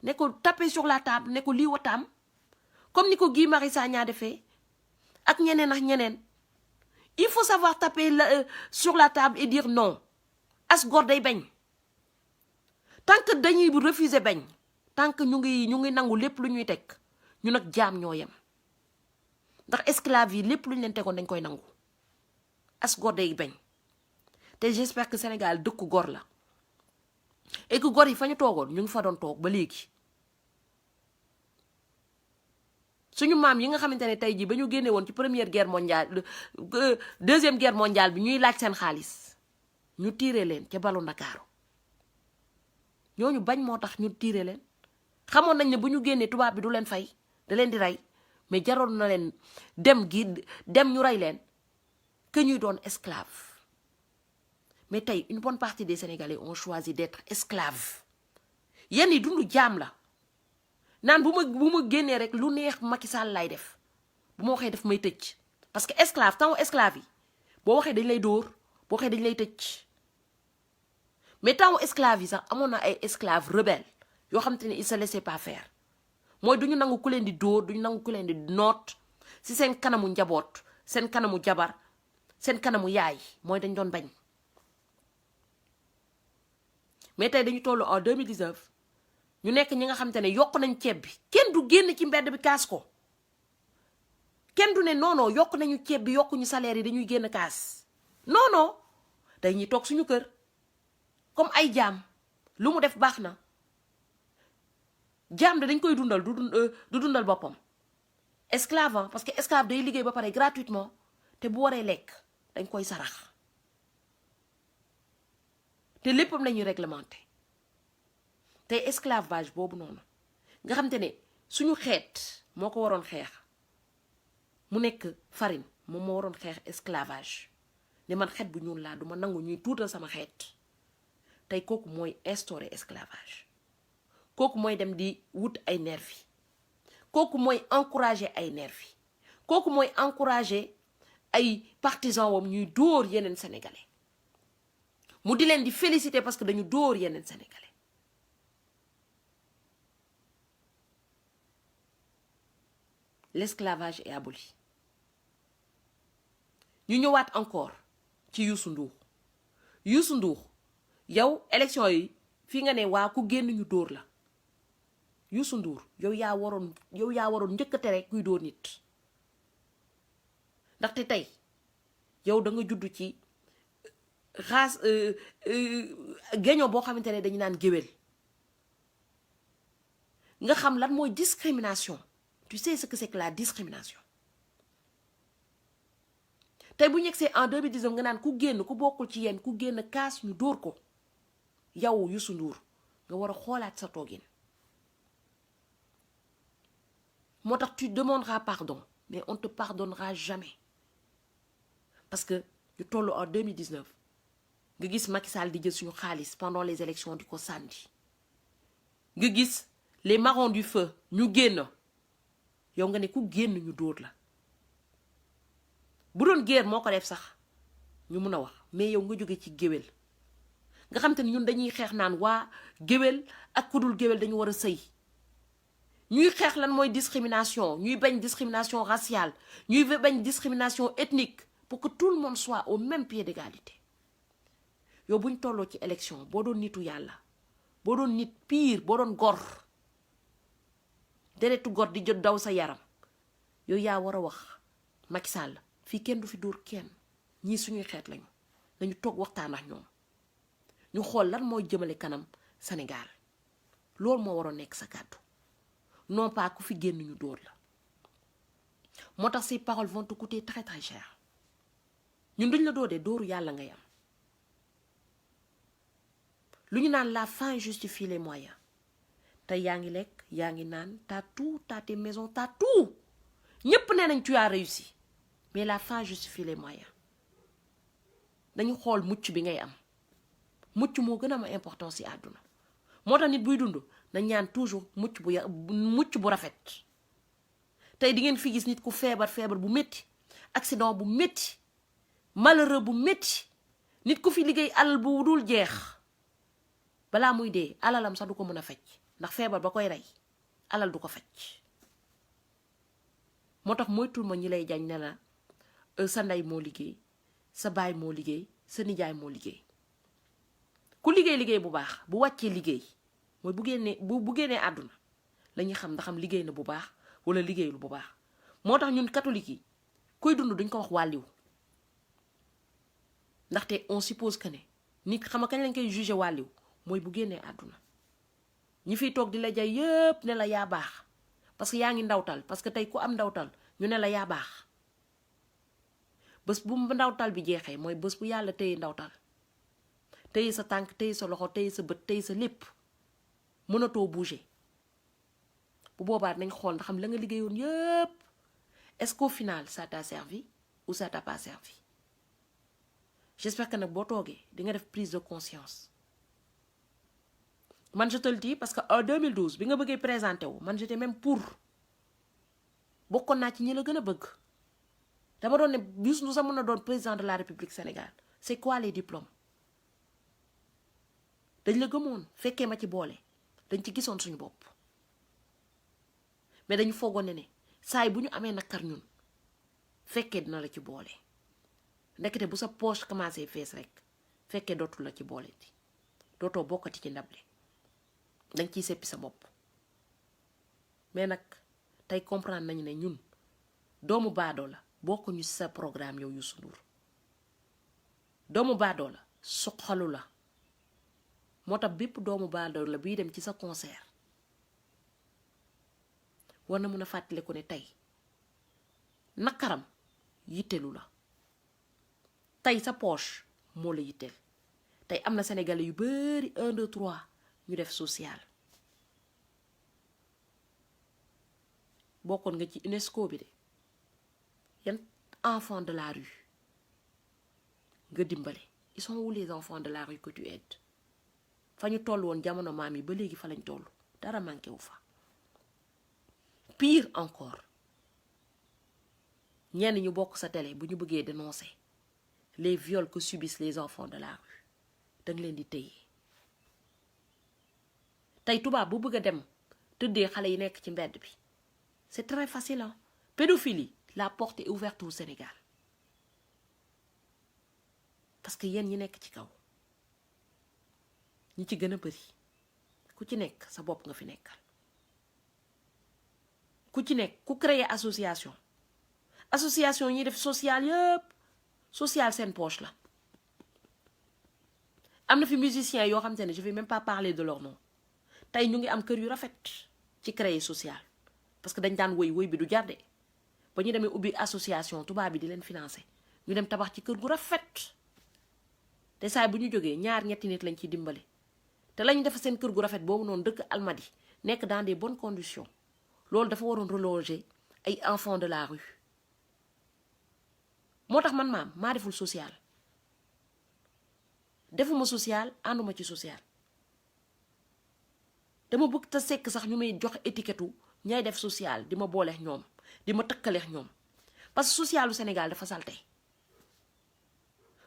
ne ko taper sur la table ne ko lii wataam comme ni ko Guy Marius Sagna defee ak ñeneen il faut savoir taper sur la table et dire non as góor day bañ tant que dañuy refuser bañ tant que ñu ngi nangu lépp lu ñuy teg ñu nag jaam ñoo yem ndax esclave yi lépp lu ñu leen tegoon dañ koy nangu as góor day bañ te j'espère que Sénégal dëkku góor la et que góor yi fa ñu toogoon ñu ngi fa doon toog ba léegi suñu maam yi nga xamante ne tey jii ba ñu génne woon ci première guerre mondiale deuxième guerre mondiale bi ñuy laaj seen xaalis ñu tiire leen ca balu Ndakaaru ñooñu bañ moo tax ñu tiire leen xamoon nañ ne bu ñu génnee tubaab bi du leen fay da leen di rey mais jaroon na leen dem ñu rey leen que ñuy doon esclave mais tey une bonne partie des Sénégalais ont choisi d'être esclaves yenn yi dundu jaam la naan bu ma génnee rek lu neex Macky Sall lay def bu ma waxee daf may tëj parce que esclave temps esclave yi boo waxee dañ lay dóor boo waxee dañ lay tëj mais temps esclave yi sax amoon na ay esclaves rebelles yoo xam te ne ils se laissaient pas faire mooy duñu nangu ku leen di dóor duñu nangu ku leen di noot si seen kanamu njaboot seen kanamu jabar seen kanamu yaay mooy dañ doon bañ mais tey dañu toll en 2019 ñu nekk ñi nga xam te ne yokk nañ ceeb bi kenn du génn ci mbedd bi kaas ko kenn du ne non yokk nañu ceeb bi yokkuñu salaire yi dañuy génn kaas non dañuy toog suñu kër comme ay jaam lu mu def baax na jaam de dañ koy dundal du dundal boppam esclave parce que esclave day liggéey ba pare gratuitement te bu waree lekk dañ koy sarax te léppam lañuy réglementé te esclavage boobu noonu nga xam te ne suñu xeet moo ko waroon xeex mu nekk farine moom moo waroon xeex esclavage ne man xeet bu ñuul laa duma nangu ñuy tuutal sama xeet tey kooku mooy instaurer esclavage kooku mooy dem di wut ay nervi kooku mooy encourager ay nervi kooku mooy encourager ay partisans wam ñuy dóor yeneen sénégalais mu di leen di féliciter parce que dañu dóor yeneen sénégalais l'esclavage est aboli ñu ñëwaat encore ci Youssou Ndour yow élection yi fi nga ne waa ku génn ñu dóor la Youssou Ndour yow yaa waroon njëkkate rek kuy dóor nit ndaxte tey yow da nga judd ci race géño boo xamante ne dañu naan géwél nga xam lan mooy discrimination tu sais ce que c'est que la discrimination tey bu ñu yegsee en 2019 nga naan ku génn ku bokkul ci yéen ku génn kaas ñu dóor ko yow Youssou Ndour nga war a xoolaat sa toogin moo tax tu demanderas pardon mais on te pardonnera jamais parce que ñu toll en 2019 nga gis Macky Sall di jël suñu xaalis pendant les élections di ko sànni nga gis les marrons du feu ñu génn yow nga ne ku génn ñu dóor la bu doon guerre moo ko def sax ñu mun a wax mais yow nga jóge ci géwél nga xam te ne ñun dañuy xeex naan waa géwél ak ku dul géwél dañu war a sëy ñuy xeex lan mooy discrimination ñuy bañ discrimination raciale ñuy bañ discrimination ethnique pour que tout le monde soit au même pied d'égalité yow buñ tolloo ci élection boo doon nitu yàlla boo doon nit pire boo doon gor deretu gor di jot daw sa yaram yow yaa war a wax Macky Sall fii kenn du fi dóor kenn ñii suñuy xeet lañu dañu toog waxtaan ak ñoom ñu xool lan mooy jëmale kanam Sénégal loolu moo waroon nekk sa kàddu non pas ku fi génn ñu dóor la moo tax ces paroles vont te coûter très très cher ñun duñ la doodee dóoru yàlla ngay am lu ñu naan la fin justifie les moyens te yaa ngi lekk yaa ngi naan t'as tout, t'as tes maisons, t'as tout ñépp nee nañ tu as réussi mais la fin justifie les moyens dañu xool mucc bi ngay am mucc moo gën a am importance ci àdduna moo tax nit buy dund na ñaan toujours mucc bu rafet tey di ngeen fi gis nit ku feebar bu métti accident bu métti malheureux bu métti nit ku fi liggéey alal bu dul jeex balaa muy dee alalam sax du ko mën a faj ndax feebar ba koy rey alal du ko faj moo tax moytul ma ñi lay jañ ne la sa ndey moo liggéey sa baay moo liggéey sa nijaay moo liggéey ku liggéey bu baax bu wàccee liggéey mooy bu génnee àdduna la ñuy xam ndaxam liggéey na bu baax wala liggéeyul bu baax moo tax ñun catholique yi kuy dund duñ ko wax wàlliw ndaxte on suppose que ne nit xam nga kañ lañ koy juger wàlliw mooy bu génnee àdduna ñi fiy toog di la jay yëpp ne la yaa baax parce que yaa ngi ndawtal parce que tey ku am ndawtal ñu ne la yaa baax bés bu ndawtal bi jeexee mooy bés bu yàlla téye ndawtal téye sa tànk téye sa loxo téye sa bët téye sa lépp mënatoo bouger bu boobaa nañ xool ndax xam la nga liggéeyoon yëpp est-ce qu'au final ça t'a servi ou ça t'a pas servi. J'espère que nag boo toogee di nga def prise de conscience. Man je te le dis parce que en 2012 bi nga bëggee présenté wu man j'étais même pour bokkoon naa ci ñi la gën a bëgg dama doon ne Youssou Ndour sax mën na doon président de la République Sénégal. C'est quoi les diplômes dañ la gëmoon fekkee ma ci boole dañ ci gisoon suñu bopp mais dañu foogoon ne saay bu ñu amee nakar ñun fekkee dina la ci boole ndekete bu sa poche commencé fees rek fekkee dootul la ci boole ti dootoo bokkati ci ndab li dañ ciy seppi sa bopp mais nag tey comprendre nañu ne ñun doomu baadoo la bokkuñu sa programme yow Youssou Ndour doomu baadoo la soxalu la moo tax bépp doomu baadoo la bii dem ci sa concert war na mën a fàttale ko ne tey nakaram yittelu la tey sa poche moo la yitteel tey am na sénégalais yu bari 1 2 3 ñu def social bokkoon nga ci UNESCO bi de yan enfants de la rue nga dimbale ils sont où les enfants de la rue que tu aides fa ñu toll woon jamono maam yi ba léegi fa lañ toll dara manqué wu fa pire encore ñenn ñu bokk sa télé bu ñu bëggee dénoncer les viols que subissent les enfants de la rue danga leen di téye tey tubaab bu bëgg a dem tëddee xale yi nekk ci mbedd bi c'est très facile hein. Pédophilie la porte est ouverte au Sénégal parce que yéen ñi nekk ci kaw ñi ci gën a bari ku ci nekk sa bopp nga fi nekkal ku ci nekk ku créer association yi def social yëpp social seen poche la am na fi musiciens yoo xam te ne je vais même pas parler de leur nom tey ñu ngi am kër yu rafet ci créer social parce que dañ daan woy bi du jarde ba ñu demee ubbi association tubaab bi di leen financer ñu dem tabax ci kër gu rafet te saay bu ñu jógee ñaar ñetti nit lañ ciy dimbali te lañ def seen kër gu rafet boobu noonu dëkk Almadi nekk dans des bonnes conditions loolu dafa waroon reloger ay enfants de la rue moo tax man maa deful social defuma social ànduma ci social dama bëgg te sekk sax ñu may jox étiquette ñay def social di ma booleex ñoom di ma tëkkaleex ñoom parce que socialu Sénégal dafa salte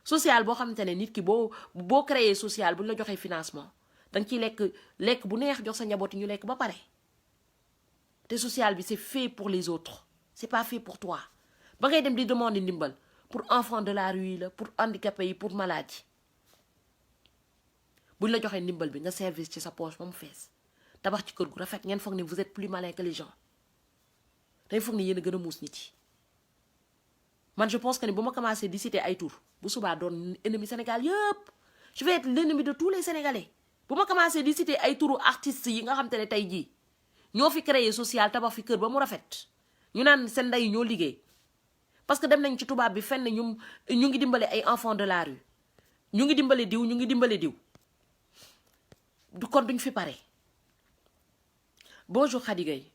social boo xamante ne nit ki boo créer social bu ñu la joxee financement danga ciy lekk bu neex jox sa njaboot yi ñu lekk ba pare te social bi c'est fait pour les autres c'est pas fait pour toi ba ngay dem di demander ndimbal pour enfants de la rue yi la pour handicapés yi pour malades yi buñ la joxee ndimbal bi nga service ci sa poche ba mu fees tabax ci kër gu rafet ngeen foog ne vous êtes plus malin que les gens day foog ne yéen a gën a muus nit yi man je pense que ne bu ma commencé di citer ay tour bu subaa doon ennemi Sénégal yëpp je vais être l'ennemi de tous les Sénégalais bu ma commencé di citer ay turu artistes yi nga xam te ne tey jii ñoo fi créer social tabax fi kër ba mu rafet ñu naan seen ndey ñoo liggéey parce que dem nañ ci tubaab bi fenn ñu ngi dimbale ay enfants de la rue ñu ngi dimbale diw du kon duñ fi pare. Bonjour Khady Gueye.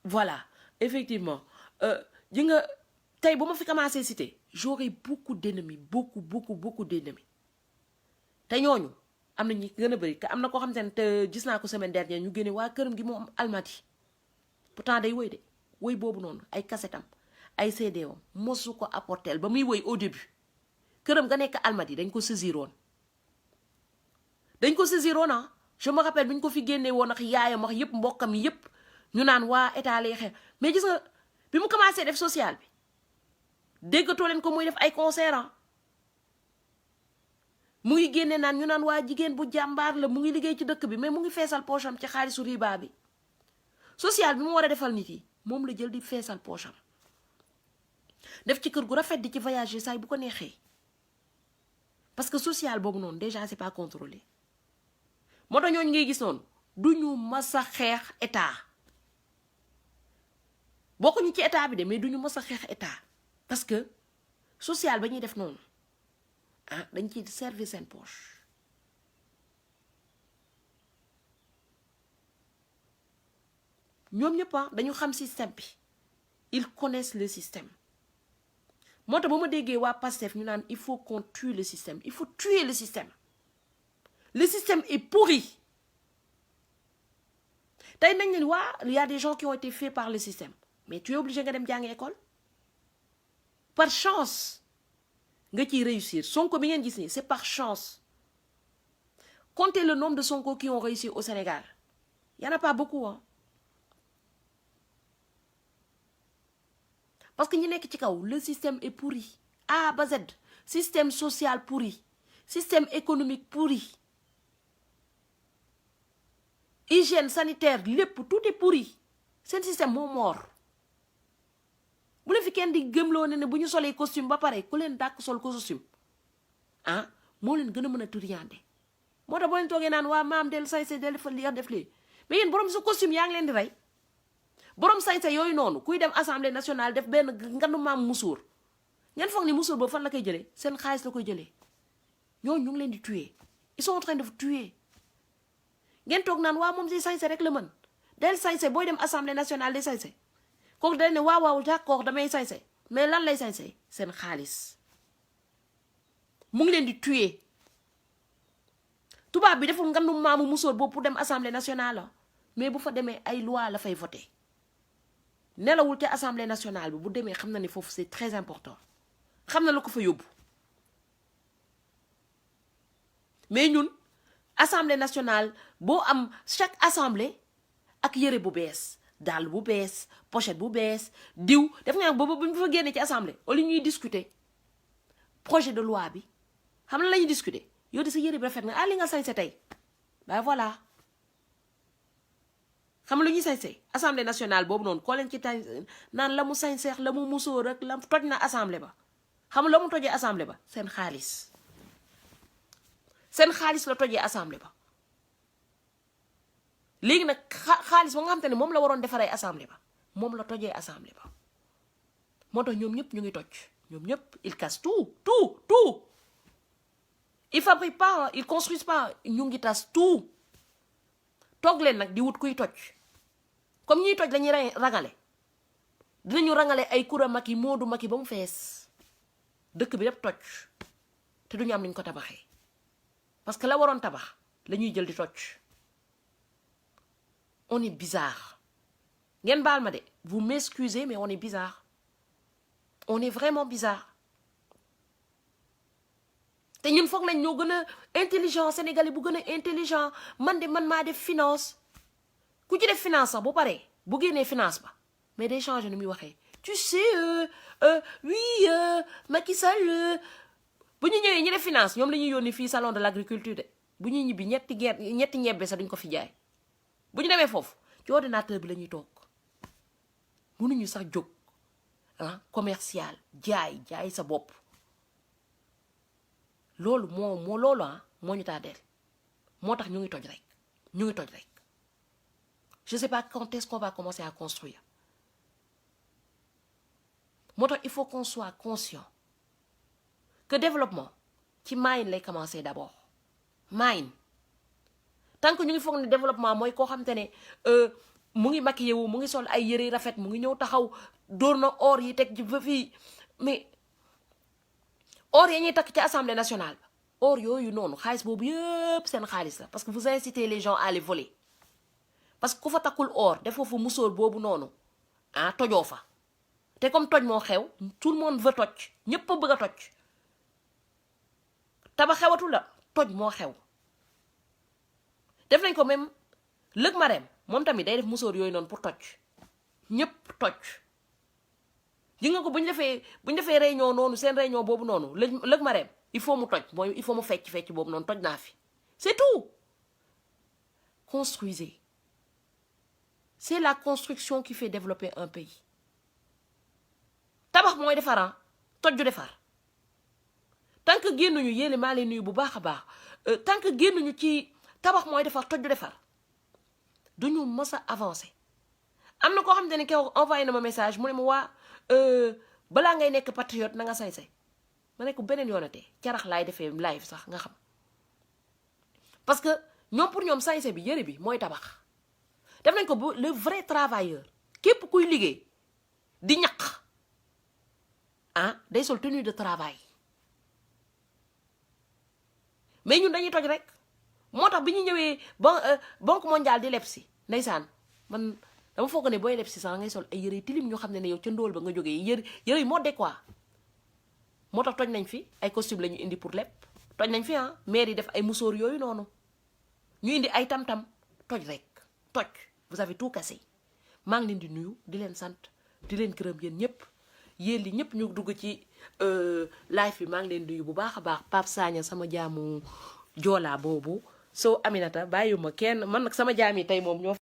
Voilà, effectivement. Ji nga tey bu ma fi commencé citer j'aurai beaucoup d'ennemis beaucoup d'ennemis te ñooñu am na ñi gën a bëri te am na koo xam te gis naa ko semaine dernière ñu génne waa këram gi moom Almadi pourtant day woy de woy boobu noonu ay kasetam ay CD wam mosu ko apporter ba muy woy au début këram nga nekk Almadi dañ ko saisiroon ah je me rappelle bi ñu ko fi génnee woon ak yaayam wax yëpp mbokkam yëpp ñu naan waa état lay xeex mais gis nga bi mu commencé def social bi déggatoo leen ko muy def ay concert mu ngi génne naan ñu naan waa jigéen bu jàmbaar la mu ngi liggéey ci dëkk bi mais mu ngi feesal poche am ci xaalisu riba bi social bi mu war a defal nit yi moom la jël di feesal poche am def ci kër gu rafet di ci voyager saay bu ko neexee parce que social boobu noonu déjà c'est pas contrôlé moo tax ñooñu ngay gis noonu du ñu mas a xeex état bokkuñu ci état bi de mais du ñu mas a xeex état parce que social ba ñuy def noonu ah dañ ciy servir seen poche ñoom ñëpp dañu xam système bi ils connaissent le système moo tax ba ma déggee waa Pastef ñu naan il faut qu'on tue le système il faut tuer le système est pourri tey nañ ne waa il y a des gens qui ont été faits par le système mais tu es obligé nga dem jàngi école par chance nga ciy réussir Sonko bi ngeen gis nii c'est par chance comptez le nombre de Sonko qui ont réussi au Sénégal il y en a pas beaucoup parce que ñi nekk ci kaw le système est pourri A ba Z système social pourri système économique pourri hygiène sanitaire lépp tout est pourri seen système moo moor bu leen fi kenn di gëmloo ne bu ñu solee costume ba pare ku leen dàq sol costume moo leen gën a mën a turiande moo tax boo leen toogee naan waa maam del sañse del fa li def lee mais yéen borom sa costume yaa ngi leen di rey borom sañse yooyu noonu kuy dem assemblée nationale def benn ngandu maam musuur ngeen foog ni musuur boobu fan la koy jëlee seen xaalis la koy jëlee ñooñu ñu ngi leen di tuer ils sont en train de vous tuer ngeen toog naan waa moom si sañse rek la mën del sañse booy dem assemblée nationale day sañse kooku day ne waaw d'accord damay sañse mais lan lay sañse seen xaalis mu ngi leen di tuer tubaab bi deful ngandu maamu musóor boobu pour dem assemblée nationale mais bu fa demee ay loi la fay voter nelawul ca assemblée nationale bi bu demee xam na ni foofu c'est très important xam na la ko fa yóbbu mais ñun assemblée nationale boo am chaque assemblée ak yëre bu bees dàll bu bees pochette bu bees diw def nga boobu bu ñu fa génnee ci assemblée au lieu ñuy discuter projet de loi bi xam na la ñuy discuter yow di sa yëre bi rafet nga li nga sañse tey ben voilà xam lu ñuy sañse assemblée nationale boobu noonu koo leen ci tay naan la mu sañseex la mu musóor rek la toj na assemblée ba xam la mu tojee assemblée ba seen xaalis la tojee assemblée ba léegi nag xaalis ba nga xam te ne moom la waroon defaree assemblée ba moom la tojee assemblée ba moo tax ñoom ñëpp ñu ngi toj ñoom ñëpp ils cassent tout ils fabriquent pas ils construisent pas ñu ngi tas tout toog leen nag di wut kuy toj comme ñuy toj lañuy rangale dinañu rangale ay Coura Macky Modou Macky ba mu fees dëkk bi yépp toj te duñu am luñ ko tabaxee parce que la waroon tabax la ñuy jël di toj on est bizarre ngeen baal ma de vous m'excusez mais on est bizarre on est vraiment bizarre te ñun foog nañ ñoo gën a intelligent sénégalais bu gën a intelligent man maa def finance ku ci def finance sax bu paree bu génnee finance ba mais day changer ni muy waxee tu sais oui Macky Sall bu ñu ñëwee ñi def finance ñoom la ñuy yónni fii salon de l'agriculture de bu ñuy ñibbi ñetti ñebbe sax duñ ko fi jaay bu ñu demee foofu ci ordinateur bi la ñuy toog mënuñu sax jóg commercial jaay sa bopp loolu loolu moo ñu taa del moo tax ñu ngi toj rek je sais pas quand est-ce qu'on va commencer à construire moo tax il faut qu'on soit conscient que développement ci mind lay commencer d'abord mind tant que ñu ngi foog ne développement mooy koo xam te ne mu ngi maquillé wu mu ngi sol ay yëre rafet mu ngi ñëw taxaw dóor na or yi teg ci fii mais or yi ñuy takk ci assemblée nationale ba or yooyu noonu xaalis boobu yëpp seen xaalis la parce que vous incitez les gens à les voler parce que ku fa takkul or defoo fa musóor boobu noonu tojoo fa te comme toj moo xew tout le monde veut toj ñëpp a bëgg a toj tabax xewatul la toj moo xew def nañ ko même lëg mareem moom tamit day def musóor yooyu noonu pour toj ñëpp toj ji nga ko bu ñu defee réunion noonu seen réunion boobu noonu lëg mareem il faut mu toj mooy il faut mu fecc boobu noonu toj naa fi c'est tout construisez c'est la construction qui fait développer un pays tabax mooy defar toj du defar tant que génnuñu yéene maa leen nuyu bu baax a baax tant que génnuñu ci tabax mooy defar toj du defar duñu mës a avancer am na koo xam ne kew envoyé na ma message mu ne ma waa balaa ngay nekk patriote na nga sañse ma ne ko beneen yoonatee carax laay defee live sax nga xam parce que ñoom pour ñoom sañse bi yëre bi mooy tabax def nañ ko bu le vrai travailleur képp kuy liggéey di ñaq ah day sol tenue de travail mais ñun dañuy toj rek moo tax bi ñu ñëwee banque mondiale di leb si ndeysaan man dama foog ne booy leb si sax ngay sol ay yëre tilim ñoo xam ne yow ca ndóol ba nga jógee yëre yi moo de quoi moo tax toj nañ fi ay costume la ñu indi pour leb toj nañ fi ah maire yi def ay musóor yooyu noonu ñu indi ay tam-tam toj rek toj vous avez tout cassé maa ngi leen di nuyu di leen sant di leen gërëm yéen ñëpp yéen li ñëpp ñu dugg ci live bi maa ngi leen di nuyu bu baax a baax Pape Sagna sama jaamu joolaa boobu soo Aminata bàyyiwuma kenn man nag sama jaam yi tey moom ñoo